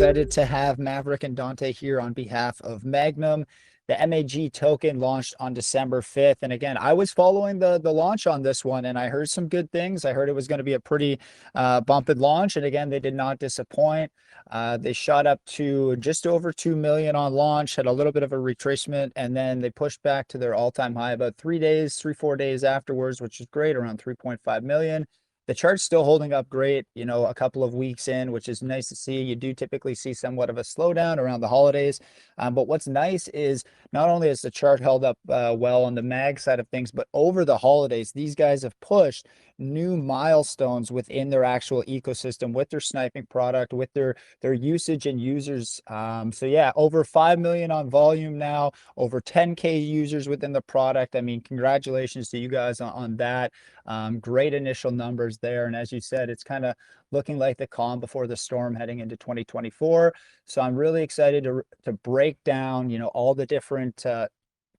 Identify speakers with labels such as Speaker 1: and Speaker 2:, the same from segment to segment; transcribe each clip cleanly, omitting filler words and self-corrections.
Speaker 1: excited to have Maverick and Dante here on behalf of Magnum. The MAG token launched on December 5th. And again, I was following the launch on this one and I heard some good things. I heard it was going to be a pretty bumping launch. And again, they did not disappoint. They shot up to just over 2 million on launch, had a little bit of a retracement, and then they pushed back to their all-time high about 4 days afterwards, which is great, around 3.5 million. The chart's still holding up great, a couple of weeks in, which is nice to see. You do typically see somewhat of a slowdown around the holidays. But what's nice is not only has the chart held up well on the mag side of things, but over the holidays, these guys have pushed new milestones within their actual ecosystem with their sniping product, with their usage and users. So yeah, over 5 million on volume now, over 10K users within the product. I mean, congratulations to you guys on that. Great initial numbers there. And as you said, it's kind of looking like the calm before the storm heading into 2024. So I'm really excited to break down, all the different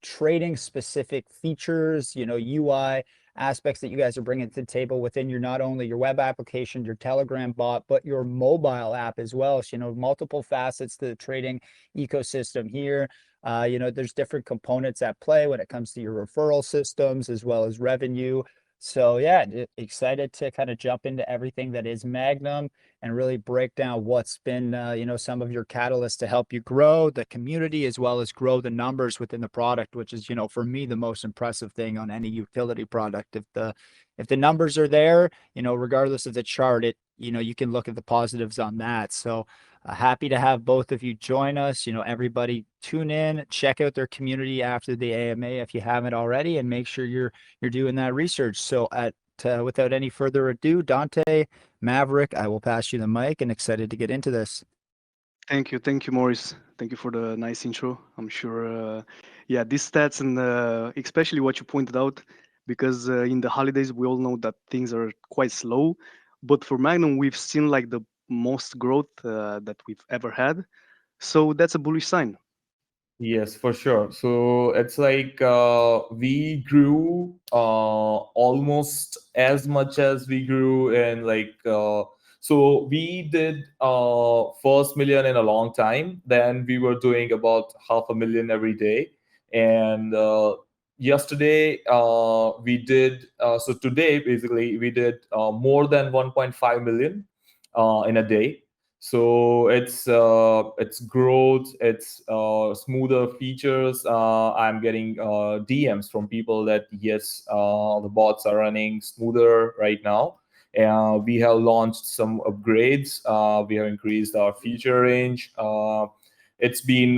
Speaker 1: trading specific features, UI aspects that you guys are bringing to the table within your, not only your web application, your Telegram bot, but your mobile app as well. So, multiple facets to the trading ecosystem here. There's different components at play when it comes to your referral systems as well as revenue. So yeah, excited to kind of jump into everything that is Magnum and really break down what's been, some of your catalysts to help you grow the community as well as grow the numbers within the product, which is, for me, the most impressive thing on any utility product. If the numbers are there, regardless of the chart, you can look at the positives on that. So happy to have both of you join us. Everybody tune in, check out their community after the AMA if you haven't already, and make sure you're doing that research. So without any further ado, Dante, Maverick, I will pass you the mic and excited to get into this.
Speaker 2: Thank you, Maurice. Thank you for the nice intro. I'm sure, these stats and especially what you pointed out, because in the holidays we all know that things are quite slow, but for Magnum we've seen like the most growth that we've ever had, so that's a bullish sign.
Speaker 3: Yes, for sure. So it's like we grew almost as much as we grew in so we did first million in a long time. Then we were doing about 500,000 every day. And yesterday we did, so today basically we did more than 1.5 million in a day. So it's growth, it's smoother features. I'm getting DMs from people that yes, the bots are running smoother right now. We have launched some upgrades. We have increased our feature range. It's been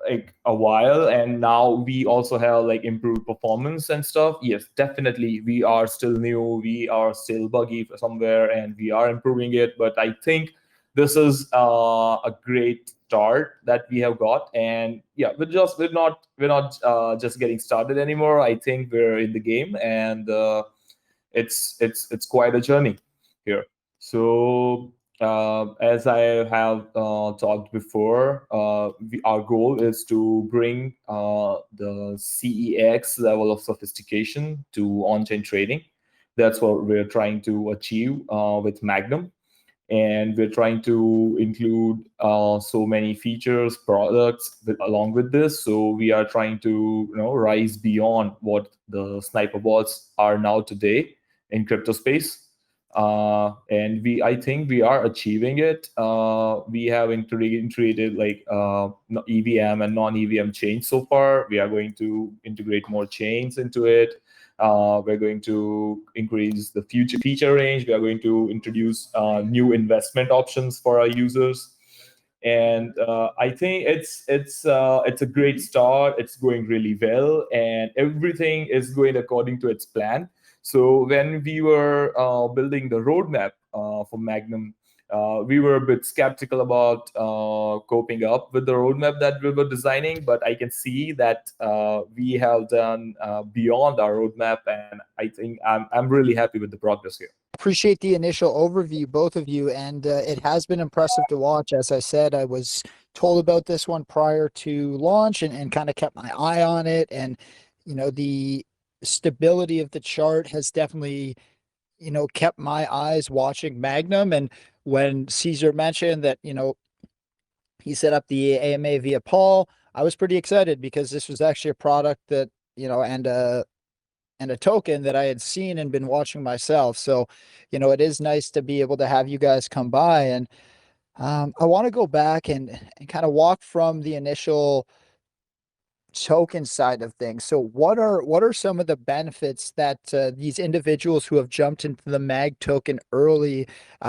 Speaker 3: like a while, and now we also have like improved performance and stuff. Yes, definitely we are still new, we are still buggy somewhere, and we are improving it. But I think this is a great start that we have got, and yeah, we're not just getting started anymore. I think we're in the game, and it's quite a journey here. So as I have talked before, our goal is to bring the CEX level of sophistication to on-chain trading. That's what we're trying to achieve with Magnum. And we're trying to include so many features, products along with this. So we are trying to rise beyond what the sniper bots are now today in crypto space. And I think we are achieving it. We have integrated like EVM and non-EVM chains so far. We are going to integrate more chains into it. We're going to increase the future feature range. We are going to introduce new investment options for our users, and I think it's a great start. It's going really well, and everything is going according to its plan. So when we were building the roadmap for Magnum, we were a bit skeptical about coping up with the roadmap that we were designing, but I can see that we have done beyond our roadmap, and I think I'm really happy with the progress here.
Speaker 1: Appreciate the initial overview, both of you, and it has been impressive to watch. As I said, I was told about this one prior to launch and kind of kept my eye on it, and the stability of the chart has definitely kept my eyes watching Magnum. And when Caesar mentioned that He set up the AMA via Paul. I was pretty excited because this was actually a product that, and a token that I had seen and been watching myself. So, it is nice to be able to have you guys come by. And I want to go back and kind of walk from the initial token side of things. So what are some of the benefits that these individuals who have jumped into the MAG token early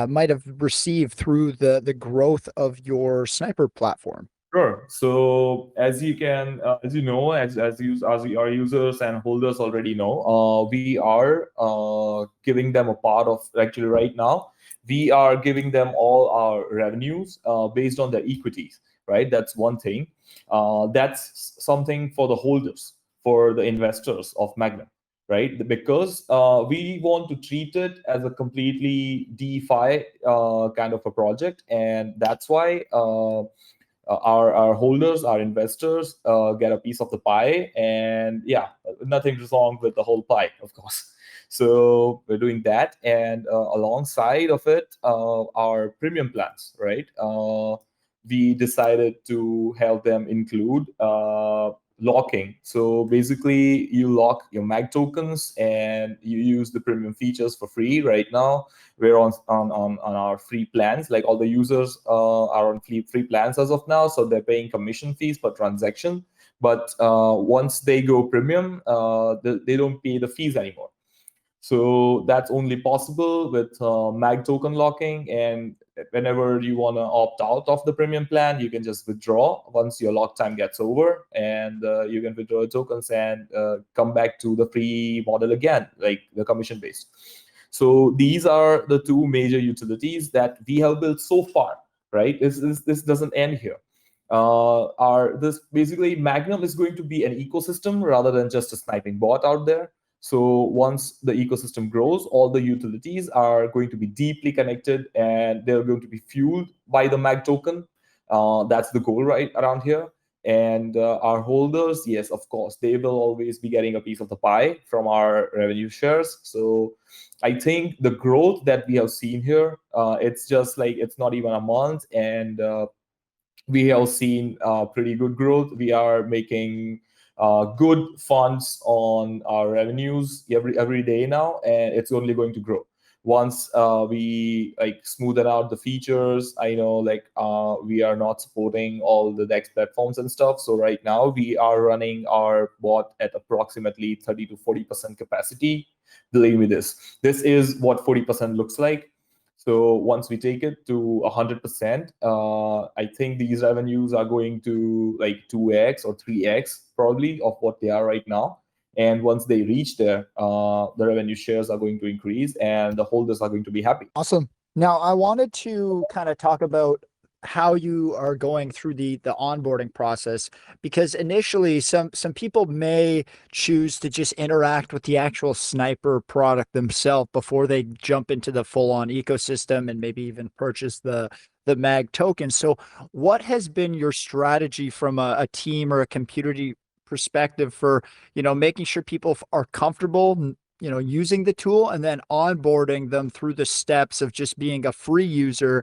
Speaker 1: might have received through the growth of your sniper platform?
Speaker 3: Sure. So as you can, as you know, as our users and holders already know, we are giving them a part of, actually right now, we are giving them all our revenues based on their equities, right? That's one thing. That's something for the holders, for the investors of Magnum, right? Because we want to treat it as a completely DeFi kind of a project, and that's why. Our holders, our investors get a piece of the pie, and yeah, nothing's wrong with the whole pie, of course. So we're doing that, and alongside of it, our premium plans, right? We decided to have them include locking. So basically, you lock your MAG tokens, and you use the premium features for free. Right now, we're on our free plans. Like all the users are on free plans as of now, so they're paying commission fees per transaction. But once they go premium, they don't pay the fees anymore. So that's only possible with MAG token locking. And whenever you want to opt out of the premium plan, you can just withdraw once your lock time gets over, and you can withdraw your tokens and come back to the free model again, like the commission based. So these are the two major utilities that we have built so far, right? This doesn't end here. This basically Magnum is going to be an ecosystem rather than just a sniping bot out there. So once the ecosystem grows, all the utilities are going to be deeply connected, and they're going to be fueled by the MAG token. That's the goal right around here. And our holders, yes, of course, they will always be getting a piece of the pie from our revenue shares. So I think the growth that we have seen here, it's just like, it's not even a month, and we have seen pretty good growth. We are making good funds on our revenues every day now, and it's only going to grow once we like smoothen out the features. I know we are not supporting all the DEX platforms and stuff, so right now we are running our bot at approximately 30 to 40% capacity. Believe me, this is what 40% looks like. So once we take it to 100%, I think these revenues are going to like 2x or 3x probably of what they are right now. And once they reach there, the revenue shares are going to increase, and the holders are going to be happy.
Speaker 1: Awesome. Now, I wanted to kind of talk about how you are going through the onboarding process, because initially some people may choose to just interact with the actual sniper product themselves before they jump into the full-on ecosystem and maybe even purchase the MAG token. So what has been your strategy from a team or a community perspective for making sure people are comfortable using the tool, and then onboarding them through the steps of just being a free user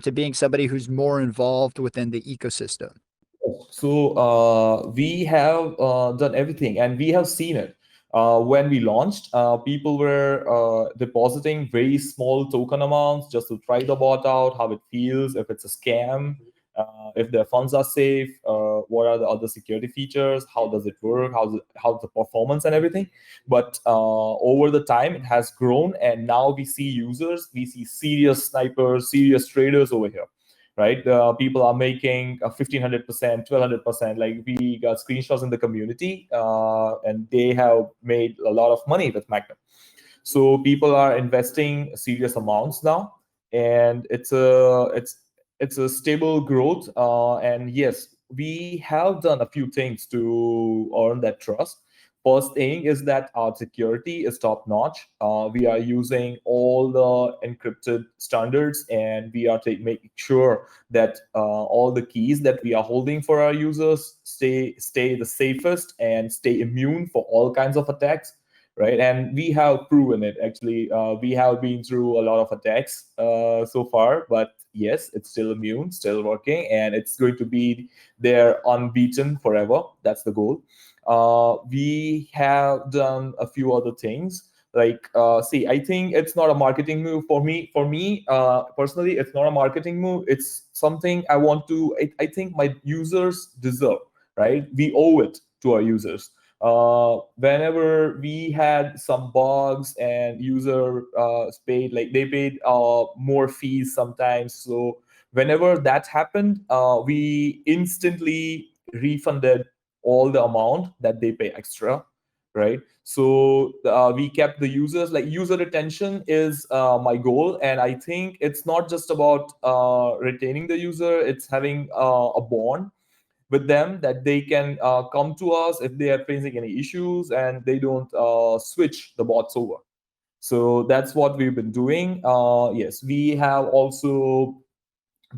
Speaker 1: to being somebody who's more involved within the ecosystem?
Speaker 3: So we have done everything, and we have seen it. When we launched, people were depositing very small token amounts just to try the bot out, how it feels, if it's a scam, if their funds are safe, what are the other security features, how does it work, how's the performance and everything. But over the time, it has grown, and now we see users, we see serious snipers, serious traders over here. Right, people are making 1,500%, 1,200%. Like, we got screenshots in the community, and they have made a lot of money with Magnum. So people are investing serious amounts now, and it's a stable growth. And yes, we have done a few things to earn that trust. First thing is that our security is top notch. We are using all the encrypted standards, and we are making sure that all the keys that we are holding for our users stay the safest and stay immune for all kinds of attacks. right? And we have proven it. Actually, we have been through a lot of attacks so far, but yes, it's still immune, still working, and it's going to be there unbeaten forever. That's the goal. We have done a few other things. Like, see, I think it's not a marketing move for me. For me, personally, it's not a marketing move. It's something I want to. I think my users deserve. Right? We owe it to our users. Whenever we had some bugs and user paid, like they paid more fees sometimes. So whenever that happened, we instantly refunded all the amount that they pay extra, right? So we kept the users. Like, user retention is my goal, and I think it's not just about retaining the user. It's having a bond with them, that they can come to us if they are facing any issues, and they don't switch the bots over. So that's what we've been doing. Yes, we have also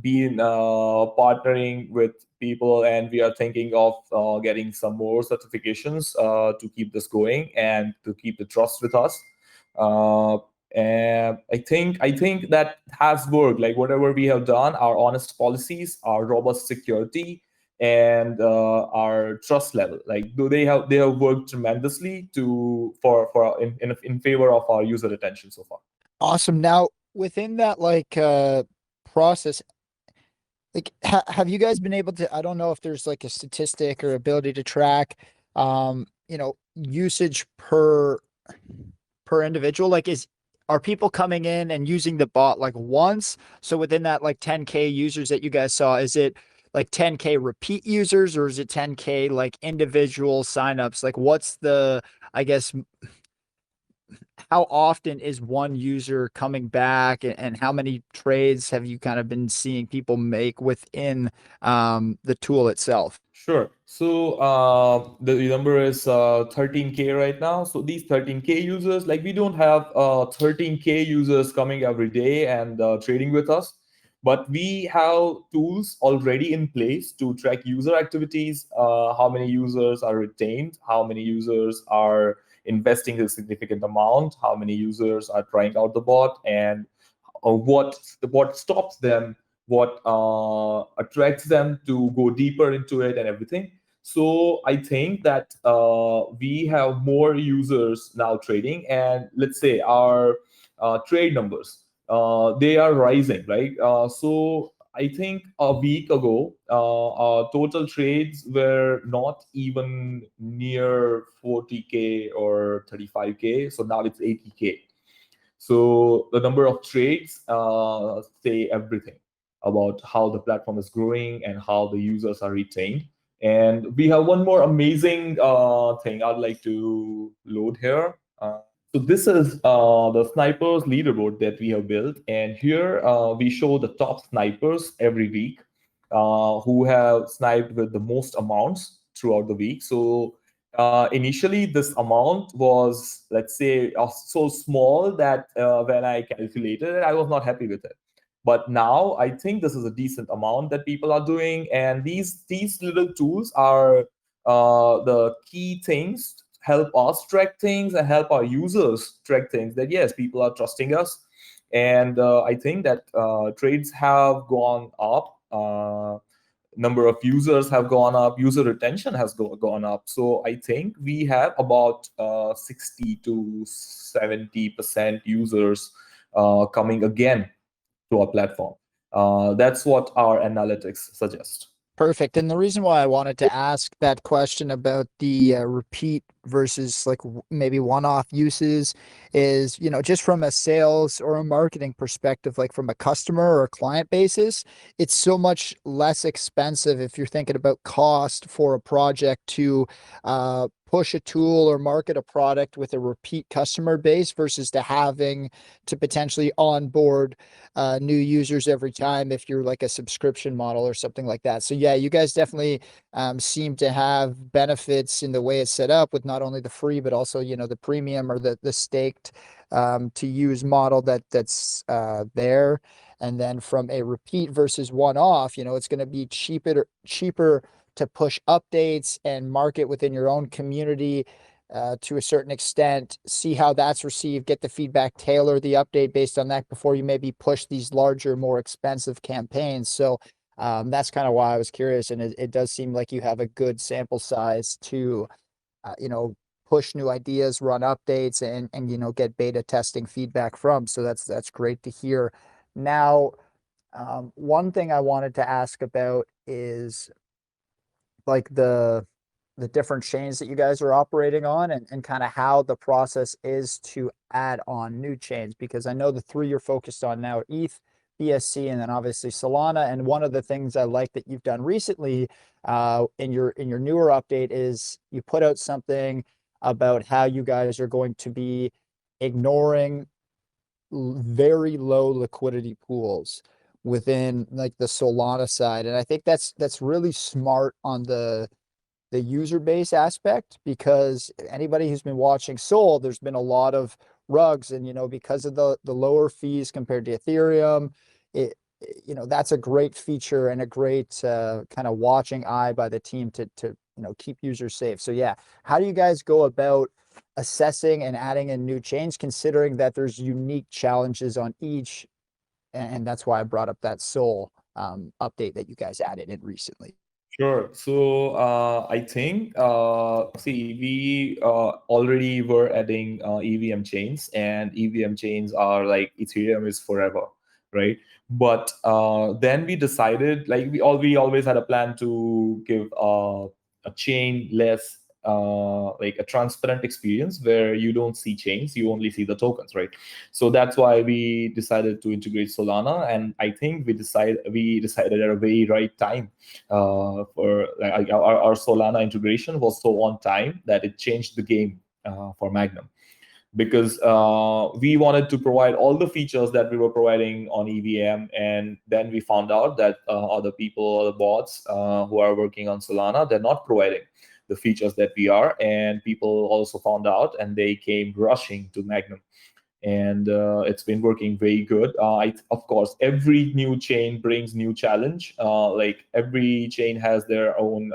Speaker 3: been partnering with people, and we are thinking of getting some more certifications to keep this going and to keep the trust with us. And I think that has worked. Like, whatever we have done, our honest policies, our robust security, and our trust level, like, they have worked tremendously for in favor of our user retention so far.
Speaker 1: Awesome. Now, within that process, like, have you guys been able to, I don't know if there's like a statistic or ability to track, usage per individual? Like, are people coming in and using the bot like once? So within that like 10K users that you guys saw, is it like 10K repeat users, or is it 10K like individual signups? Like, what's the, I guess, how often is one user coming back, and how many trades have you kind of been seeing people make within the tool itself?
Speaker 3: Sure. So the number is 13K right now. So these 13K users, like, we don't have 13K users coming every day and trading with us, but we have tools already in place to track user activities, how many users are retained, how many users are investing a significant amount, how many users are trying out the bot, and what stops them, what attracts them to go deeper into it, and everything. So I think that we have more users now trading, and let's say our trade numbers, they are rising, right? So I think a week ago, our total trades were not even near 40K or 35K. So now it's 80K. So the number of trades say everything about how the platform is growing and how the users are retained. And we have one more amazing thing I'd like to load here. So this is the snipers leaderboard that we have built. And here we show the top snipers every week who have sniped with the most amounts throughout the week. So initially, this amount was, let's say, so small that when I calculated it, I was not happy with it. But now I think this is a decent amount that people are doing, and these little tools are the key things, help us track things and help our users track things, that yes, people are trusting us. And I think that trades have gone up, number of users have gone up, user retention has gone up. So I think we have about 60 to 70% users coming again to our platform. That's what our analytics suggest.
Speaker 1: Perfect. And the reason why I wanted to ask that question about the repeat versus like maybe one-off uses is, just from a sales or a marketing perspective, like from a customer or a client basis, it's so much less expensive if you're thinking about cost for a project to push a tool or market a product with a repeat customer base versus to having to potentially onboard new users every time if you're like a subscription model or something like that. So yeah, you guys definitely seem to have benefits in the way it's set up, with not only the free but also the premium or the staked to use model that's there. And then from a repeat versus one-off, it's going to be cheaper to push updates and market within your own community to a certain extent, see how that's received, get the feedback, tailor the update based on that before you maybe push these larger, more expensive campaigns. So that's kind of why I was curious. And it does seem like you have a good sample size to, push new ideas, run updates, and get beta testing feedback from. So that's great to hear. Now, one thing I wanted to ask about is like the different chains that you guys are operating on, and kind of how the process is to add on new chains, because I know the three you're focused on now are ETH, BSC, and then obviously Solana. And one of the things I like that you've done recently in your newer update is you put out something about how you guys are going to be ignoring very low liquidity pools within like the Solana side. And I think that's really smart on the user base aspect, because anybody who's been watching Sol, there's been a lot of rugs, and because of the lower fees compared to Ethereum, that's a great feature and a great kind of watching eye by the team to keep users safe. So yeah, how do you guys go about assessing and adding in new chains, considering that there's unique challenges on each? And that's why I brought up that Sol update that you guys added in recently.
Speaker 3: Sure. So I think, see, we already were adding EVM chains, and EVM chains are like Ethereum is forever, right? But then we decided, like we always had a plan to give a chain less like a transparent experience where you don't see chains, you only see the tokens, right? So that's why we decided to integrate Solana, and I think we decided at a very right time for like our Solana integration was so on time that it changed the game for Magnum, because we wanted to provide all the features that we were providing on EVM, and then we found out that other people, other bots who are working on Solana, they're not providing the features that we are, and people also found out, and they came rushing to Magnum. And it's been working very good. Of course, every new chain brings new challenge. Like every chain has their own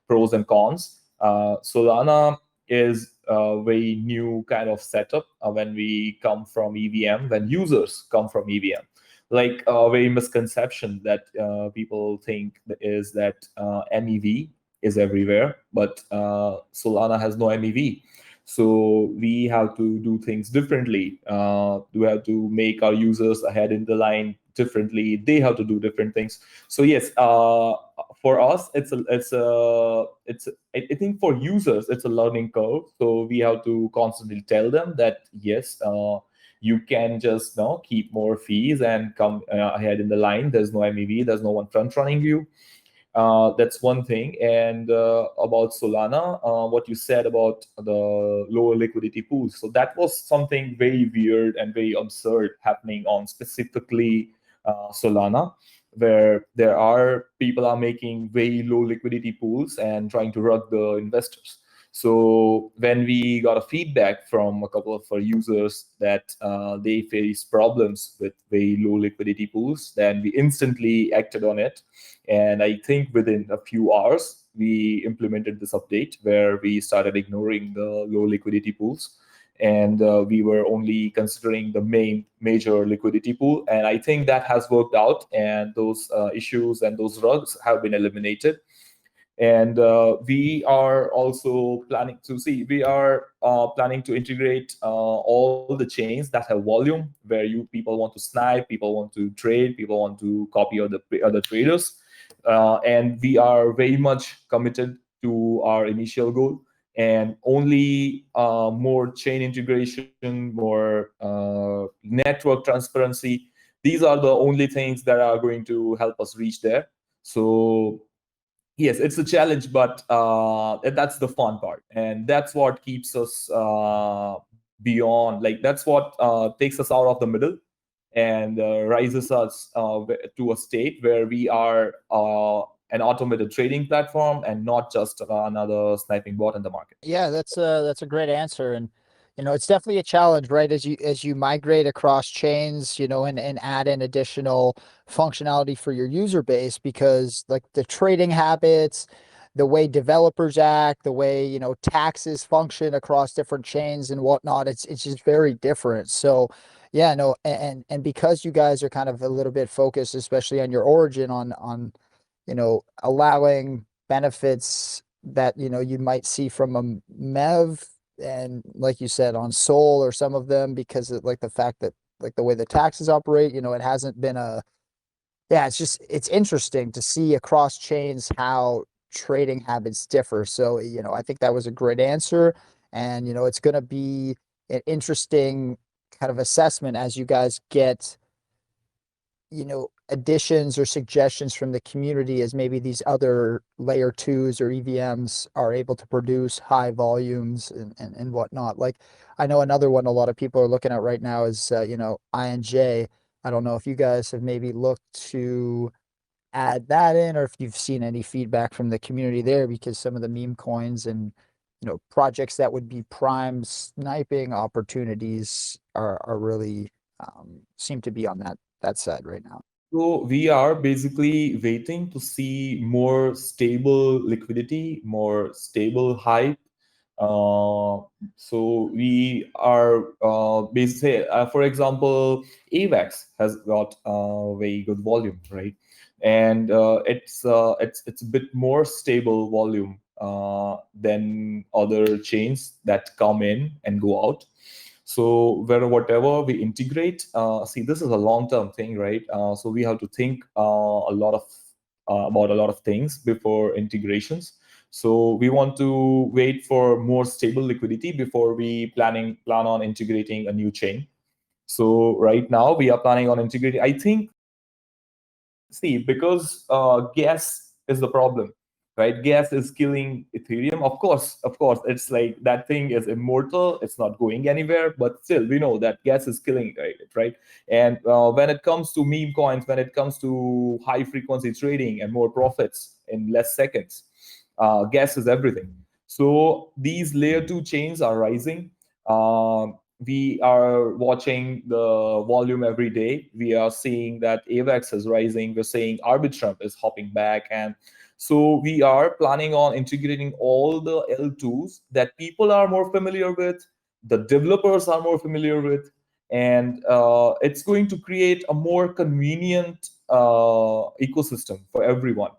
Speaker 3: pros and cons. Solana is a very new kind of setup when we come from EVM, when users come from EVM. Like a very misconception that people think is that MEV is everywhere, but Solana has no MEV. So we have to do things differently. We have to make our users ahead in the line differently. They have to do different things. So yes, for us, I think for users, it's a learning curve. So we have to constantly tell them that yes, you can just keep more fees and come ahead in the line. There's no MEV. There's no one front running you. That's one thing. And about Solana, what you said about the lower liquidity pools. So that was something very weird and very absurd happening on specifically Solana, where people are making very low liquidity pools and trying to rug the investors. So when we got a feedback from a couple of our users that they face problems with very low liquidity pools, then we instantly acted on it. And I think within a few hours, we implemented this update where we started ignoring the low liquidity pools. And we were only considering the major liquidity pool. And I think that has worked out. And those issues and those rugs have been eliminated. And we are also planning to integrate all the chains that have volume, where people want to snipe, people want to trade, people want to copy other traders. And we are very much committed to our initial goal. And only more chain integration, more network transparency, these are the only things that are going to help us reach there. So yes, it's a challenge, but that's the fun part, and that's what keeps us beyond. Like that's what takes us out of the middle and rises us to a state where we are an automated trading platform and not just another sniping bot in the market.
Speaker 1: Yeah, that's a great answer. And it's definitely a challenge, right? As you migrate across chains, and add in additional functionality for your user base, because like the trading habits, the way developers act, the way, you know, taxes function across different chains and whatnot. It's just very different. So yeah, no, and because you guys are kind of a little bit focused, especially on your origin, on you know, allowing benefits that, you know, you might see from a MEV, and like you said, on SOL or some of them, because of like the fact that like the way the taxes operate, you know, it hasn't been a, yeah, it's just, it's interesting to see across chains how trading habits differ. So, you know, I think that was a great answer. And, you know, it's going to be an interesting kind of assessment as you guys get, you know, additions or suggestions from the community as maybe these other layer twos or EVMs are able to produce high volumes and whatnot. Like, I know another one a lot of people are looking at right now is, you know, INJ. I don't know if you guys have maybe looked to add that in, or if you've seen any feedback from the community there, because some of the meme coins and, you know, projects that would be prime sniping opportunities are really seem to be on that side right now.
Speaker 3: So we are basically waiting to see more stable liquidity, more stable hype. So we are basically, for example, AVAX has got very good volume, right? And it's a bit more stable volume than other chains that come in and go out. So whatever we integrate, see, this is a long-term thing, right? So we have to think a lot of about a lot of things before integrations. So we want to wait for more stable liquidity before we plan on integrating a new chain. So right now we are planning on integrating. I think, see, because gas is the problem, right? Gas is killing Ethereum. Of course, it's like that thing is immortal. It's not going anywhere, but still, we know that gas is killing it, right? And when it comes to meme coins, when it comes to high frequency trading and more profits in less seconds, gas is everything. So these layer two chains are rising. We are watching the volume every day. We are seeing that AVAX is rising. We're seeing Arbitrum is hopping back. And so we are planning on integrating all the L2s that people are more familiar with, the developers are more familiar with, and it's going to create a more convenient ecosystem for everyone.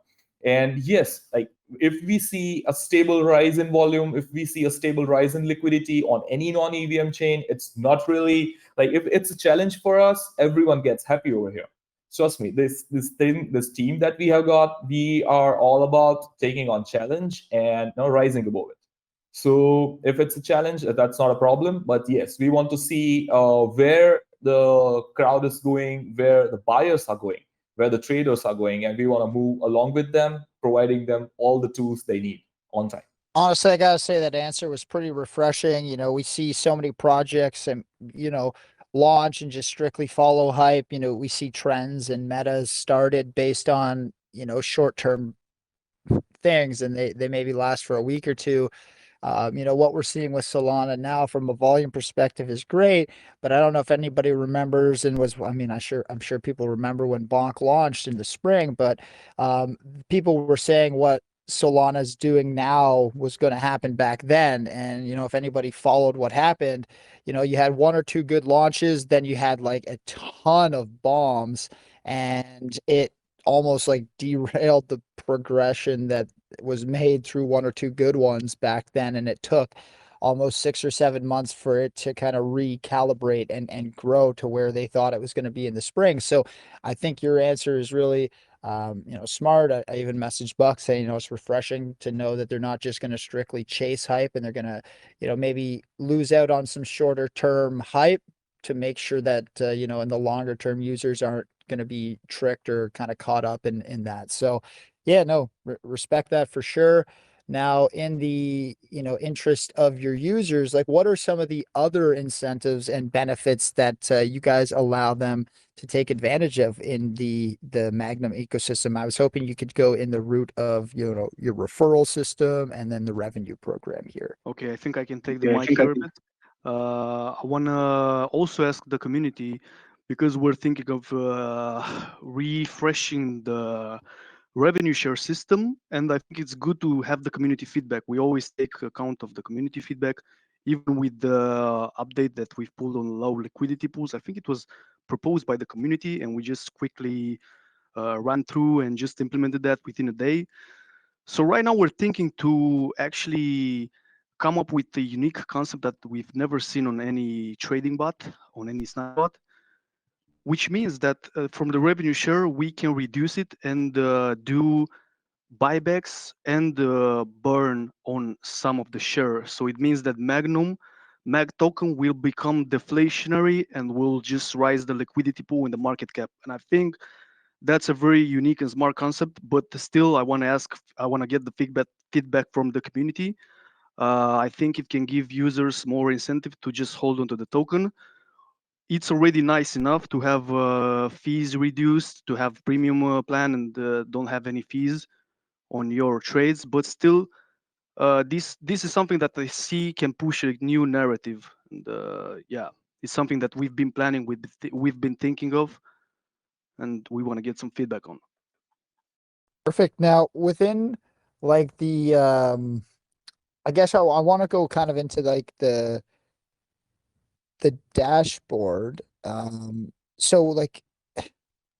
Speaker 3: And yes, like if we see a stable rise in volume, if we see a stable rise in liquidity on any non-EVM chain, it's not really like, if it's a challenge for us, everyone gets happy over here. Trust me, this team that we have got, we are all about taking on challenge and rising above it. So if it's a challenge, that's not a problem. But yes, we want to see where the crowd is going, where the buyers are going, where the traders are going, and we want to move along with them, providing them all the tools they need on time.
Speaker 1: Honestly, I gotta say that answer was pretty refreshing. You know, we see so many projects and, you know, launch and just strictly follow hype. You know, we see trends and metas started based on, you know, short-term things, and they maybe last for a week or two. You know, what we're seeing with Solana now from a volume perspective is great, but I don't know if anybody remembers and was, I mean, I'm sure people remember when Bonk launched in the spring, but people were saying what Solana's doing now was going to happen back then. And, you know, if anybody followed what happened, you know, you had one or two good launches, then you had like a ton of bombs, and it almost like derailed the progression that was made through one or two good ones back then. And it took almost 6 or 7 months for it to kind of recalibrate and grow to where they thought it was going to be in the spring. So I think your answer is really, you know, smart. I even messaged Buck saying, you know, it's refreshing to know that they're not just going to strictly chase hype, and they're going to, you know, maybe lose out on some shorter term hype to make sure that, you know, in the longer term users aren't going to be tricked or kind of caught up in that. So yeah, no, respect that for sure. Now, in the, you know, interest of your users, like what are some of the other incentives and benefits that you guys allow them to take advantage of in the Magnum ecosystem? I was hoping you could go in the route of, you know, your referral system and then the revenue program here.
Speaker 2: Okay, I think I can take the mic here a bit. I want to also ask the community, because we're thinking of refreshing the revenue share system, and I think it's good to have the community feedback. We always take account of the community feedback, even with the update that we've pulled on low liquidity pools. I think it was proposed by the community, and we just quickly ran through and just implemented that within a day. So right now we're thinking to actually come up with a unique concept that we've never seen on any trading bot, on any snapbot, which means that from the revenue share, we can reduce it and do buybacks and burn on some of the share. So it means that Mag token will become deflationary and will just rise the liquidity pool in the market cap. And I think that's a very unique and smart concept, but still I want to get the feedback from the community. I think it can give users more incentive to just hold on to the token. It's already nice enough to have fees reduced, to have premium plan and don't have any fees on your trades, but still this is something that I see can push a new narrative. And yeah, it's something that we've been planning with, we've been thinking of, and we want to get some feedback on.
Speaker 1: Perfect. Now within like the I guess I want to go kind of into like the dashboard. So like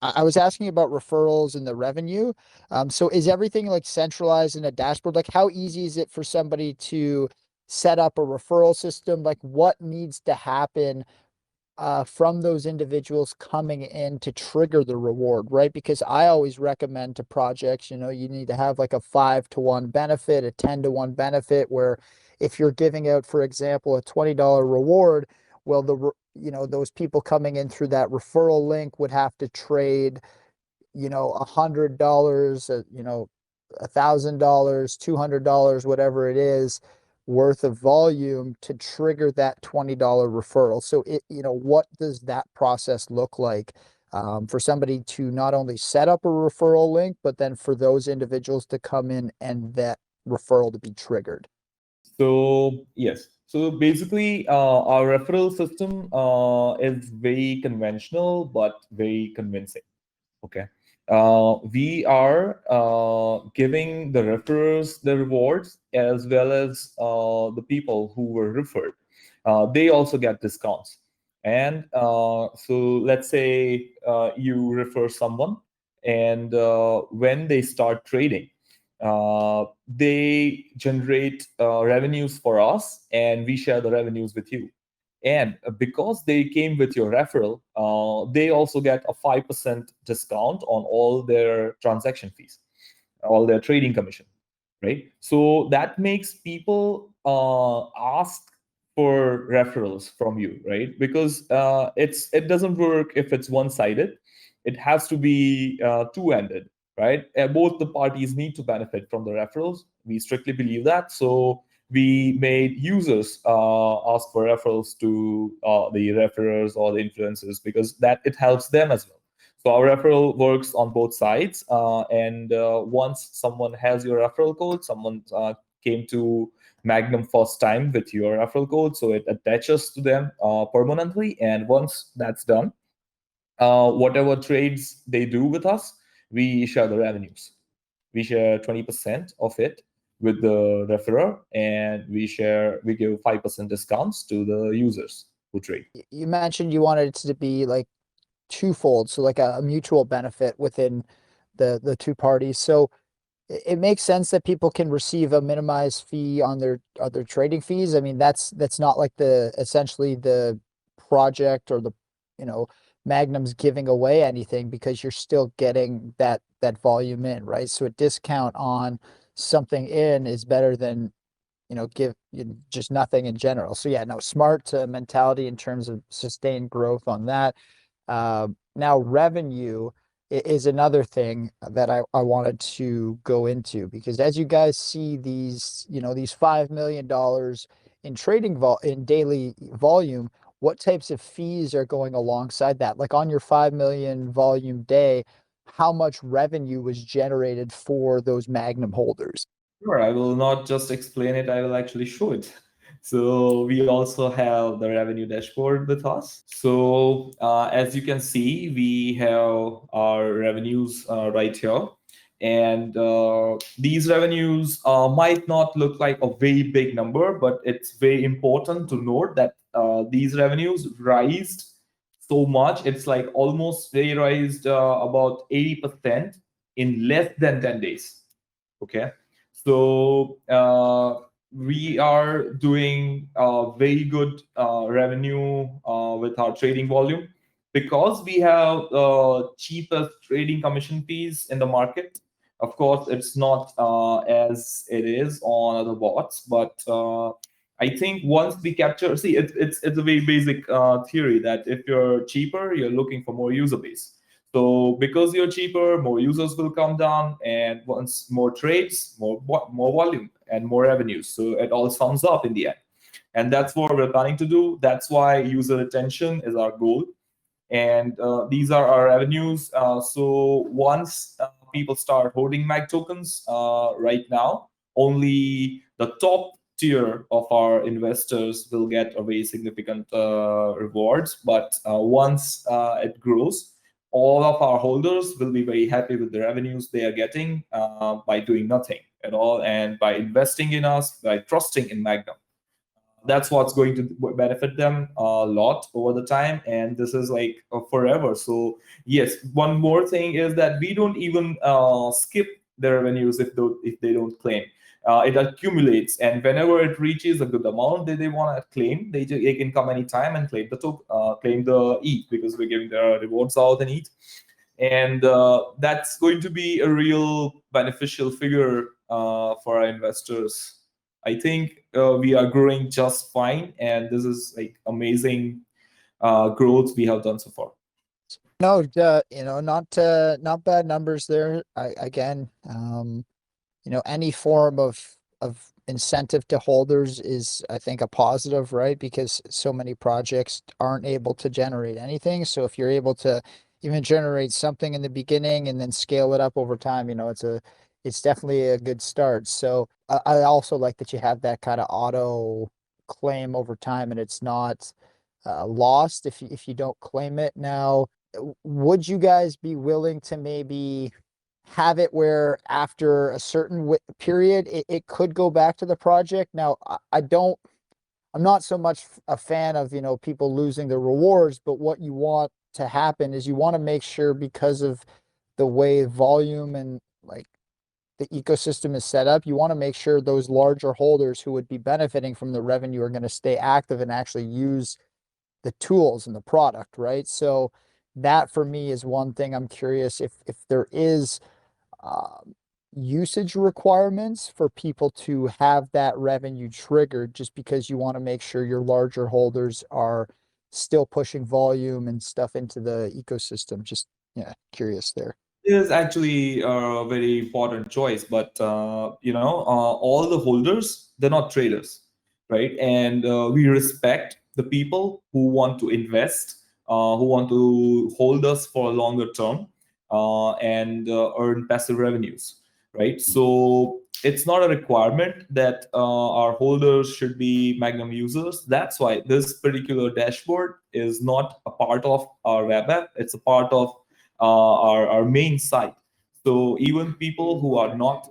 Speaker 1: I was asking about referrals and the revenue. So is everything like centralized in a dashboard? Like how easy is it for somebody to set up a referral system? Like what needs to happen from those individuals coming in to trigger the reward, right? Because I always recommend to projects, you know, you need to have like a 5-to-1 benefit, a 10-to-1 benefit, where if you're giving out, for example, a $20 reward, well, those people coming in through that referral link would have to trade, $100, $1,000, $200, whatever it is, worth of volume to trigger that $20 referral. So what does that process look like for somebody to not only set up a referral link, but then for those individuals to come in and that referral to be triggered?
Speaker 3: So yes, so basically our referral system is very conventional but very convincing. Okay. We are giving the referrers the rewards as well as the people who were referred. They also get discounts. And so let's say you refer someone, and when they start trading, they generate revenues for us, and we share the revenues with you. And because they came with your referral, they also get a 5% discount on all their transaction fees, all their trading commission, right? So that makes people ask for referrals from you, right? Because it doesn't work if it's one-sided. It has to be two-ended, right? Both the parties need to benefit from the referrals. We strictly believe that. So we made users ask for referrals to the referrers or the influencers, because that it helps them as well. So our referral works on both sides. And once someone has your referral code, someone came to Magnum first time with your referral code, so it attaches to them permanently. And once that's done, whatever trades they do with us, we share the revenues. We share 20% of it with the referrer, and we give 5% discounts to the users who trade.
Speaker 1: You mentioned you wanted it to be like twofold, so like a mutual benefit within the two parties. So it makes sense that people can receive a minimized fee on their trading fees. I mean, that's not like essentially the project or the Magnum's giving away anything, because you're still getting that volume in, right? So a discount on something in is better than give just nothing in general. So yeah, no, smart mentality in terms of sustained growth on that. Now revenue is another thing that I wanted to go into, because as you guys see these $5 million in trading in daily volume, what types of fees are going alongside that? Like on your 5 million volume day, how much revenue was generated for those Magnum holders?
Speaker 3: Sure, I will not just explain it, I will actually show it. So we also have the revenue dashboard with us. So as you can see, we have our revenues right here. And these revenues might not look like a very big number, but it's very important to note that these revenues rised so much. It's like almost they raised about 80% in less than 10 days. Okay. So we are doing very good revenue with our trading volume because we have cheapest trading commission fees in the market. Of course, it's not as it is on other bots, but I think once we capture, see, it's a very basic theory that if you're cheaper, you're looking for more user base. So because you're cheaper, more users will come down, and once more trades, more volume and more revenues. So it all sums up in the end, and that's what we're planning to do. That's why user retention is our goal, and these are our revenues. So once people start holding MAG tokens, right now, only the top tier of our investors will get a very significant rewards. But once it grows, all of our holders will be very happy with the revenues they are getting by doing nothing at all and by investing in us, by trusting in Magnum. That's what's going to benefit them a lot over the time, and this is like forever. So yes, one more thing is that we don't even skip the revenues if they don't claim. It accumulates, and whenever it reaches a good amount that they want to claim, they can come anytime and claim the ETH, because we're giving the rewards out in ETH, and that's going to be a real beneficial figure for our investors. I think we are growing just fine, and this is like amazing growth we have done so far.
Speaker 1: No, not bad numbers there. Again, any form of incentive to holders is, I think, a positive, right? Because so many projects aren't able to generate anything. So if you're able to even generate something in the beginning and then scale it up over time, it's definitely a good start. So I also like that you have that kind of auto claim over time, and it's not lost if you don't claim it. Now, would you guys be willing to maybe have it where after a certain period, it could go back to the project? Now, I'm not so much a fan of, people losing the rewards, but what you want to happen is you want to make sure, because of the way volume and like the ecosystem is set up, you want to make sure those larger holders who would be benefiting from the revenue are going to stay active and actually use the tools and the product, right? So that for me is one thing I'm curious if there is usage requirements for people to have that revenue triggered, just because you want to make sure your larger holders are still pushing volume and stuff into the ecosystem. Just curious there.
Speaker 3: It is actually a very important choice, but all the holders, they're not traders, right? And we respect the people who want to invest, who want to hold us for a longer term, and earn passive revenues, right? So it's not a requirement that our holders should be Magnum users. That's why this particular dashboard is not a part of our web app. It's a part of our main site. So even people who are not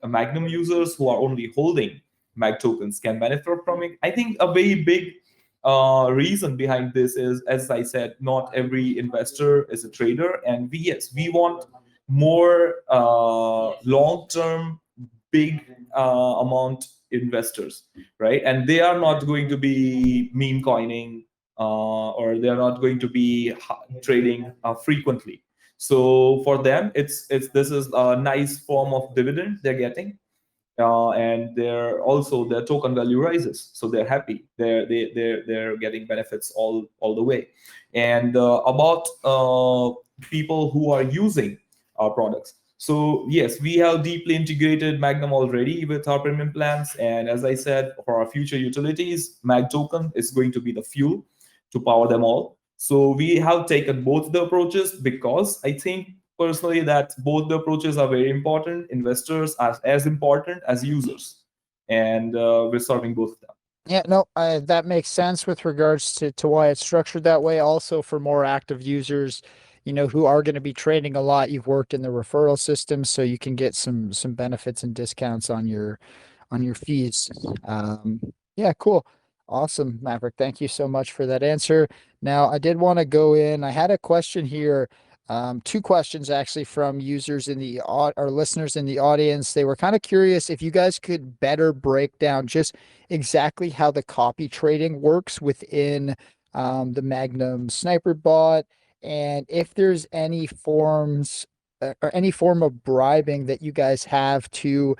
Speaker 3: Magnum users, who are only holding MAG tokens, can benefit from it. I think a very big reason behind this is, as I said, not every investor is a trader, and we want more long-term, big amount investors, right? And they are not going to be meme coining, or they're not going to be trading frequently. So for them, this is a nice form of dividend they're getting, and their token value rises, so they're happy. They're getting benefits all the way. And about people who are using our products. So yes, we have deeply integrated Magnum already with our premium plans, and as I said, for our future utilities, MAG token is going to be the fuel to power them all. So we have taken both the approaches, because I think personally that both the approaches are very important. Investors are as important as users, and we're serving both of them.
Speaker 1: Yeah, no, that makes sense with regards to why it's structured that way. Also, for more active users, who are going to be trading a lot, you've worked in the referral system, so you can get some benefits and discounts on your fees. Yeah, cool. Awesome, Maverick. Thank you so much for that answer. Now, I did want to go in. I had a question here, two questions actually from users in the or listeners in the audience. They were kind of curious if you guys could better break down just exactly how the copy trading works within the Magnum sniper bot, and if there's any forms or any form of bribing that you guys have to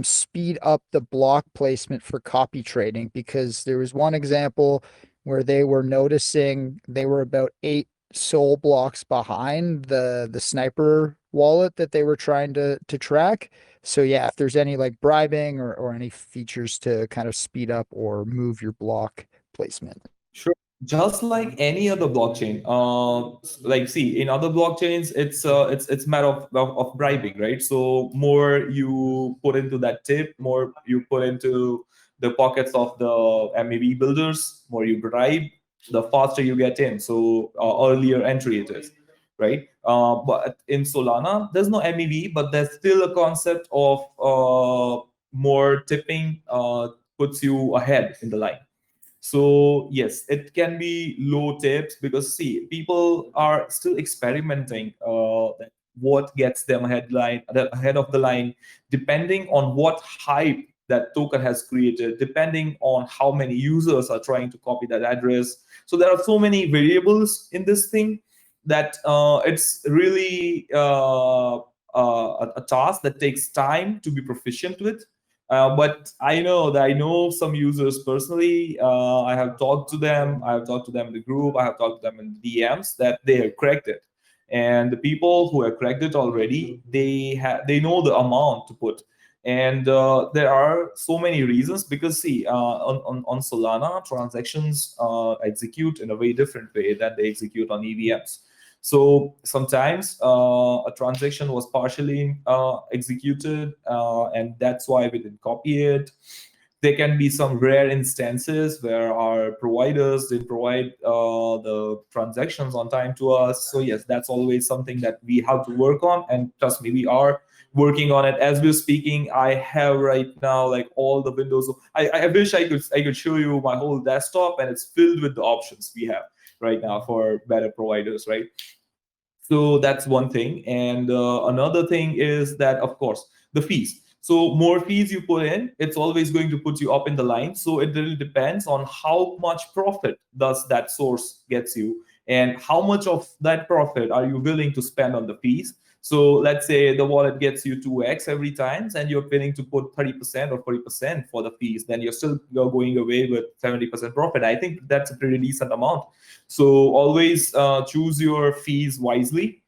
Speaker 1: speed up the block placement for copy trading, because there was one example where they were noticing they were about 8 SOL blocks behind the sniper wallet that they were trying to track. So yeah, if there's any like bribing or any features to kind of speed up or move your block placement.
Speaker 3: Sure. Just like any other blockchain, like see in other blockchains, it's matter of bribing, right? So more you put into that tip, more you put into the pockets of the MEV builders, more you bribe, the faster you get in. So earlier entry it is, right? But in Solana, there's no MEV, but there's still a concept of more tipping puts you ahead in the line. So yes, it can be low tips because see, people are still experimenting what gets them ahead of the line, depending on what hype that token has created, depending on how many users are trying to copy that address. So there are so many variables in this thing that it's really a task that takes time to be proficient with. But I know some users personally. I have talked to them. I have talked to them in the group. I have talked to them in DMs that they have cracked it. And the people who have cracked it already, they know the amount to put. And there are so many reasons because see, on Solana, transactions execute in a very different way than they execute on EVMs. So sometimes a transaction was partially executed, and that's why we didn't copy it. There can be some rare instances where our providers didn't provide the transactions on time to us. So yes, that's always something that we have to work on. And trust me, we are working on it as we're speaking. I have right now like all the windows. I wish I could show you my whole desktop, and it's filled with the options we have right now for better providers, right? So that's one thing. And another thing is that, of course, the fees. So more fees you put in, it's always going to put you up in the line. So it really depends on how much profit does that source gets you, and how much of that profit are you willing to spend on the fees. So let's say the wallet gets you 2x every time, and you're willing to put 30% or 40% for the fees, then you're going away with 70% profit. I think that's a pretty decent amount. So always choose your fees wisely.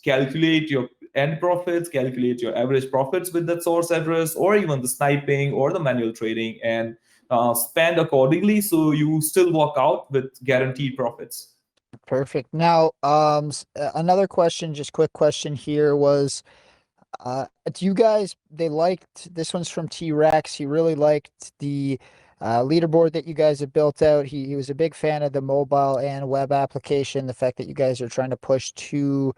Speaker 3: Calculate your end profits, calculate your average profits with that source address, or even the sniping or the manual trading, and spend accordingly so you still walk out with guaranteed profits.
Speaker 1: Perfect. Now, another question, just quick question here was, do you guys, they liked, this one's from T-Rex. He really liked the leaderboard that you guys have built out. He was a big fan of the mobile and web application, the fact that you guys are trying to push two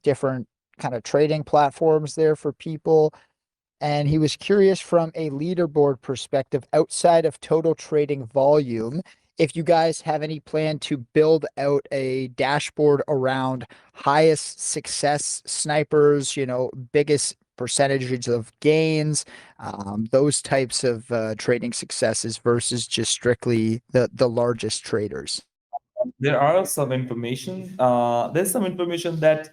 Speaker 1: different kind of trading platforms there for people. And he was curious from a leaderboard perspective, outside of total trading volume, if you guys have any plan to build out a dashboard around highest success snipers, biggest percentages of gains, those types of trading successes versus just strictly the largest traders.
Speaker 3: There are some information. There's some information that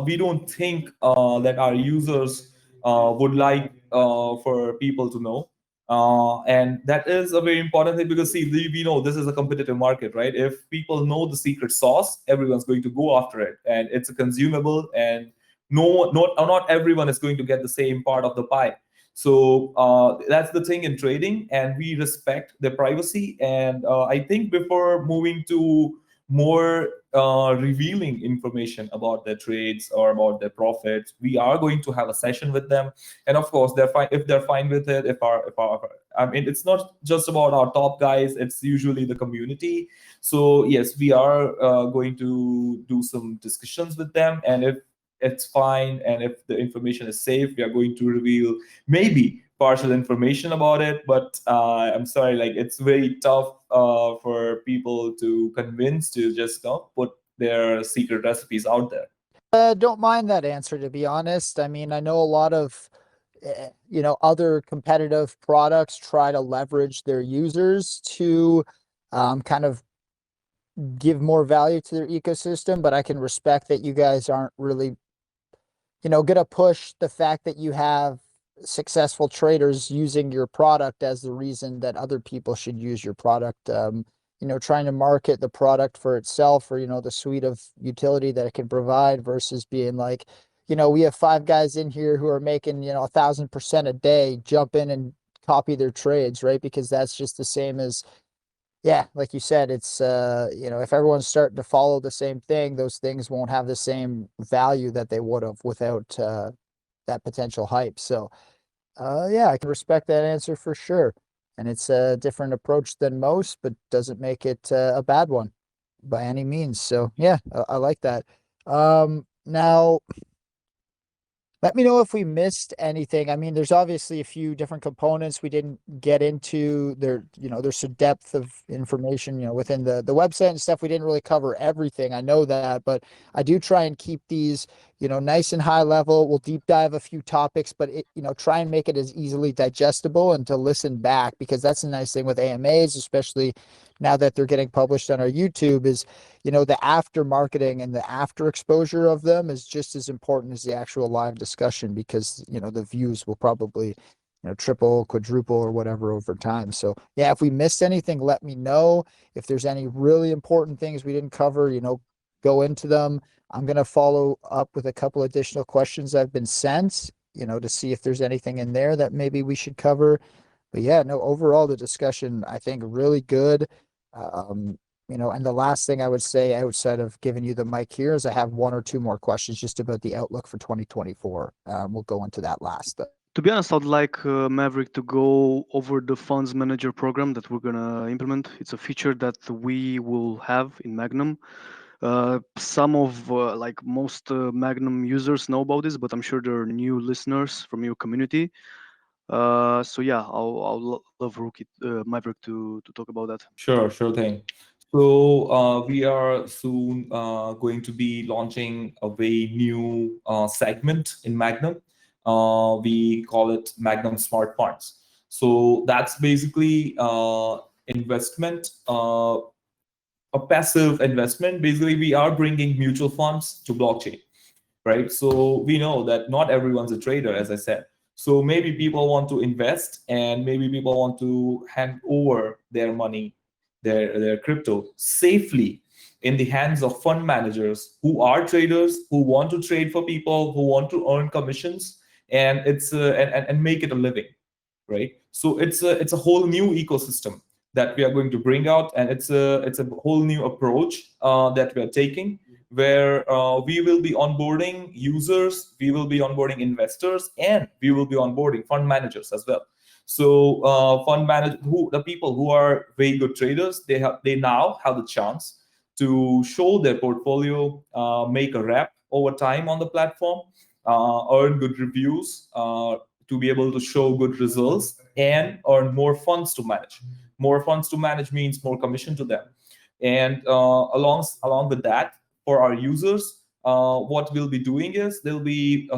Speaker 3: we don't think that our users would like for people to know. And that is a very important thing because see, we know this is a competitive market, right? If people know the secret sauce, everyone's going to go after it, and it's a consumable, and not everyone is going to get the same part of the pie. So that's the thing in trading, and we respect their privacy. And I think before moving to more revealing information about their trades or about their profits. We are going to have a session with them, and of course, they're fine if they're fine with it. If our I mean, it's not just about our top guys; it's usually the community. So yes, we are going to do some discussions with them, and if it's fine and if the information is safe, we are going to reveal maybe partial information about it. But I'm sorry, like it's very tough for people to convince to just put their secret recipes out there.
Speaker 1: Don't mind that answer, to be honest. I mean, I know a lot of other competitive products try to leverage their users to kind of give more value to their ecosystem, but I can respect that you guys aren't really, gonna push the fact that you have successful traders using your product as the reason that other people should use your product. Trying to market the product for itself, or the suite of utility that it can provide, versus being like, we have 5 guys in here who are making 1,000% a day, jump in and copy their trades, right? Because that's just the same as, yeah, like you said, it's if everyone's starting to follow the same thing, those things won't have the same value that they would have without that potential hype. So yeah, I can respect that answer for sure. And it's a different approach than most, but doesn't make it a bad one by any means. So yeah, I like that. Now, let me know if we missed anything. I mean, there's obviously a few different components we didn't get into. There's a depth of information, within the website and stuff. We didn't really cover everything. I know that, but I do try and keep these, nice and high level. We'll deep dive a few topics, but try and make it as easily digestible and to listen back, because that's a nice thing with AMAs, especially now that they're getting published on our YouTube, is, the after marketing and the after exposure of them is just as important as the actual live discussion, because, the views will probably, triple, quadruple, or whatever over time. So yeah, if we missed anything, let me know. If there's any really important things we didn't cover, go into them. I'm going to follow up with a couple additional questions I've been sent, to see if there's anything in there that maybe we should cover. But yeah, no, overall, the discussion, I think, really good. And the last thing I would say, outside of giving you the mic here, is I have 1 or 2 more questions just about the outlook for 2024. We'll go into that last.
Speaker 2: To be honest, I'd like Maverick to go over the funds manager program that we're gonna implement. It's a feature that we will have in Magnum. Some of most Magnum users know about this, but I'm sure there are new listeners from your community. So yeah, I'll love Maverick to talk about that.
Speaker 3: Sure thing. So we are soon going to be launching a very new segment in Magnum. We call it Magnum Smart Funds. So that's basically investment, a passive investment. Basically, we are bringing mutual funds to blockchain, right? So we know that not everyone's a trader, as I said. So maybe people want to invest, and maybe people want to hand over their money, their crypto, safely in the hands of fund managers who are traders, who want to trade for people, who want to earn commissions, and it's and make it a living, right? So it's a whole new ecosystem that we are going to bring out, and it's a whole new approach that we are taking, where we will be onboarding users, we will be onboarding investors, and we will be onboarding fund managers as well. So the people who are very good traders, they now have the chance to show their portfolio, make a rep over time on the platform, earn good reviews, to be able to show good results, and earn more funds to manage. More funds to manage means more commission to them. And along with that, for our users, what we'll be doing is they'll be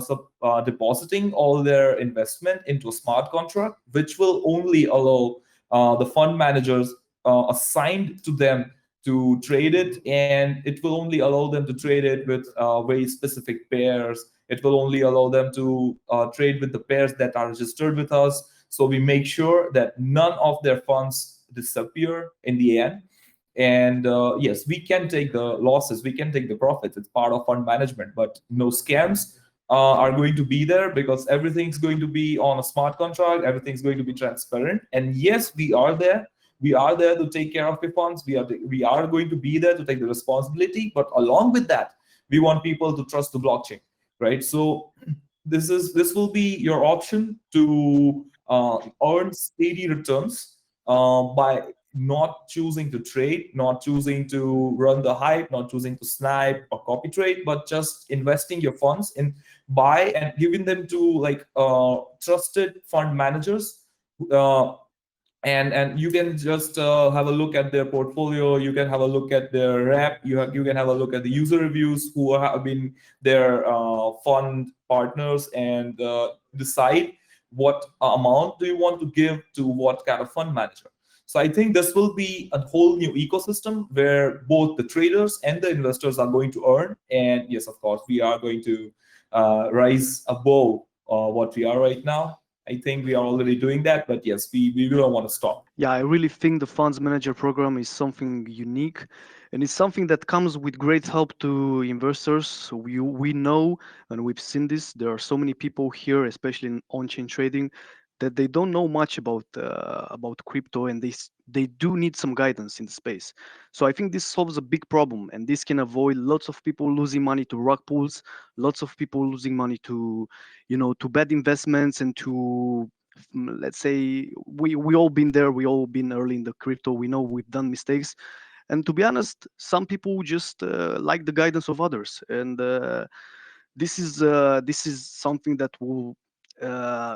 Speaker 3: depositing all their investment into a smart contract, which will only allow the fund managers assigned to them to trade it, and it will only allow them to trade it with very specific pairs. It will only allow them to trade with the pairs that are registered with us. So we make sure that none of their funds disappear in the end. And yes, we can take the losses, we can take the profits. It's part of fund management, but no scams are going to be there, because everything's going to be on a smart contract. Everything's going to be transparent. And yes, we are there we are there to take care of your funds. We are going to be there to take the responsibility. But along with that, we want people to trust the blockchain, right? So this will be your option to earn steady returns by not choosing to trade, not choosing to run the hype, not choosing to snipe or copy trade, but just investing your funds in buy and giving them to like trusted fund managers. And you can just have a look at their portfolio. You can have a look at their rep. You can have a look at the user reviews who have been their fund partners, and decide what amount do you want to give to what kind of fund manager. So I think this will be a whole new ecosystem where both the traders and the investors are going to earn. And yes, of course, we are going to rise above what we are right now. I think we are already doing that, but yes, we don't want to stop.
Speaker 2: Yeah, I really think the funds manager program is something unique, and it's something that comes with great help to investors. So we know, and we've seen this. There are so many people here, especially in on-chain trading, that they don't know much about crypto, and they do need some guidance in the space. So I think this solves a big problem, and this can avoid lots of people losing money to rug pulls, lots of people losing money to, to bad investments, and to, let's say, we all been there. We all been early in the crypto. We know we've done mistakes, and to be honest, some people just like the guidance of others, and this is something that will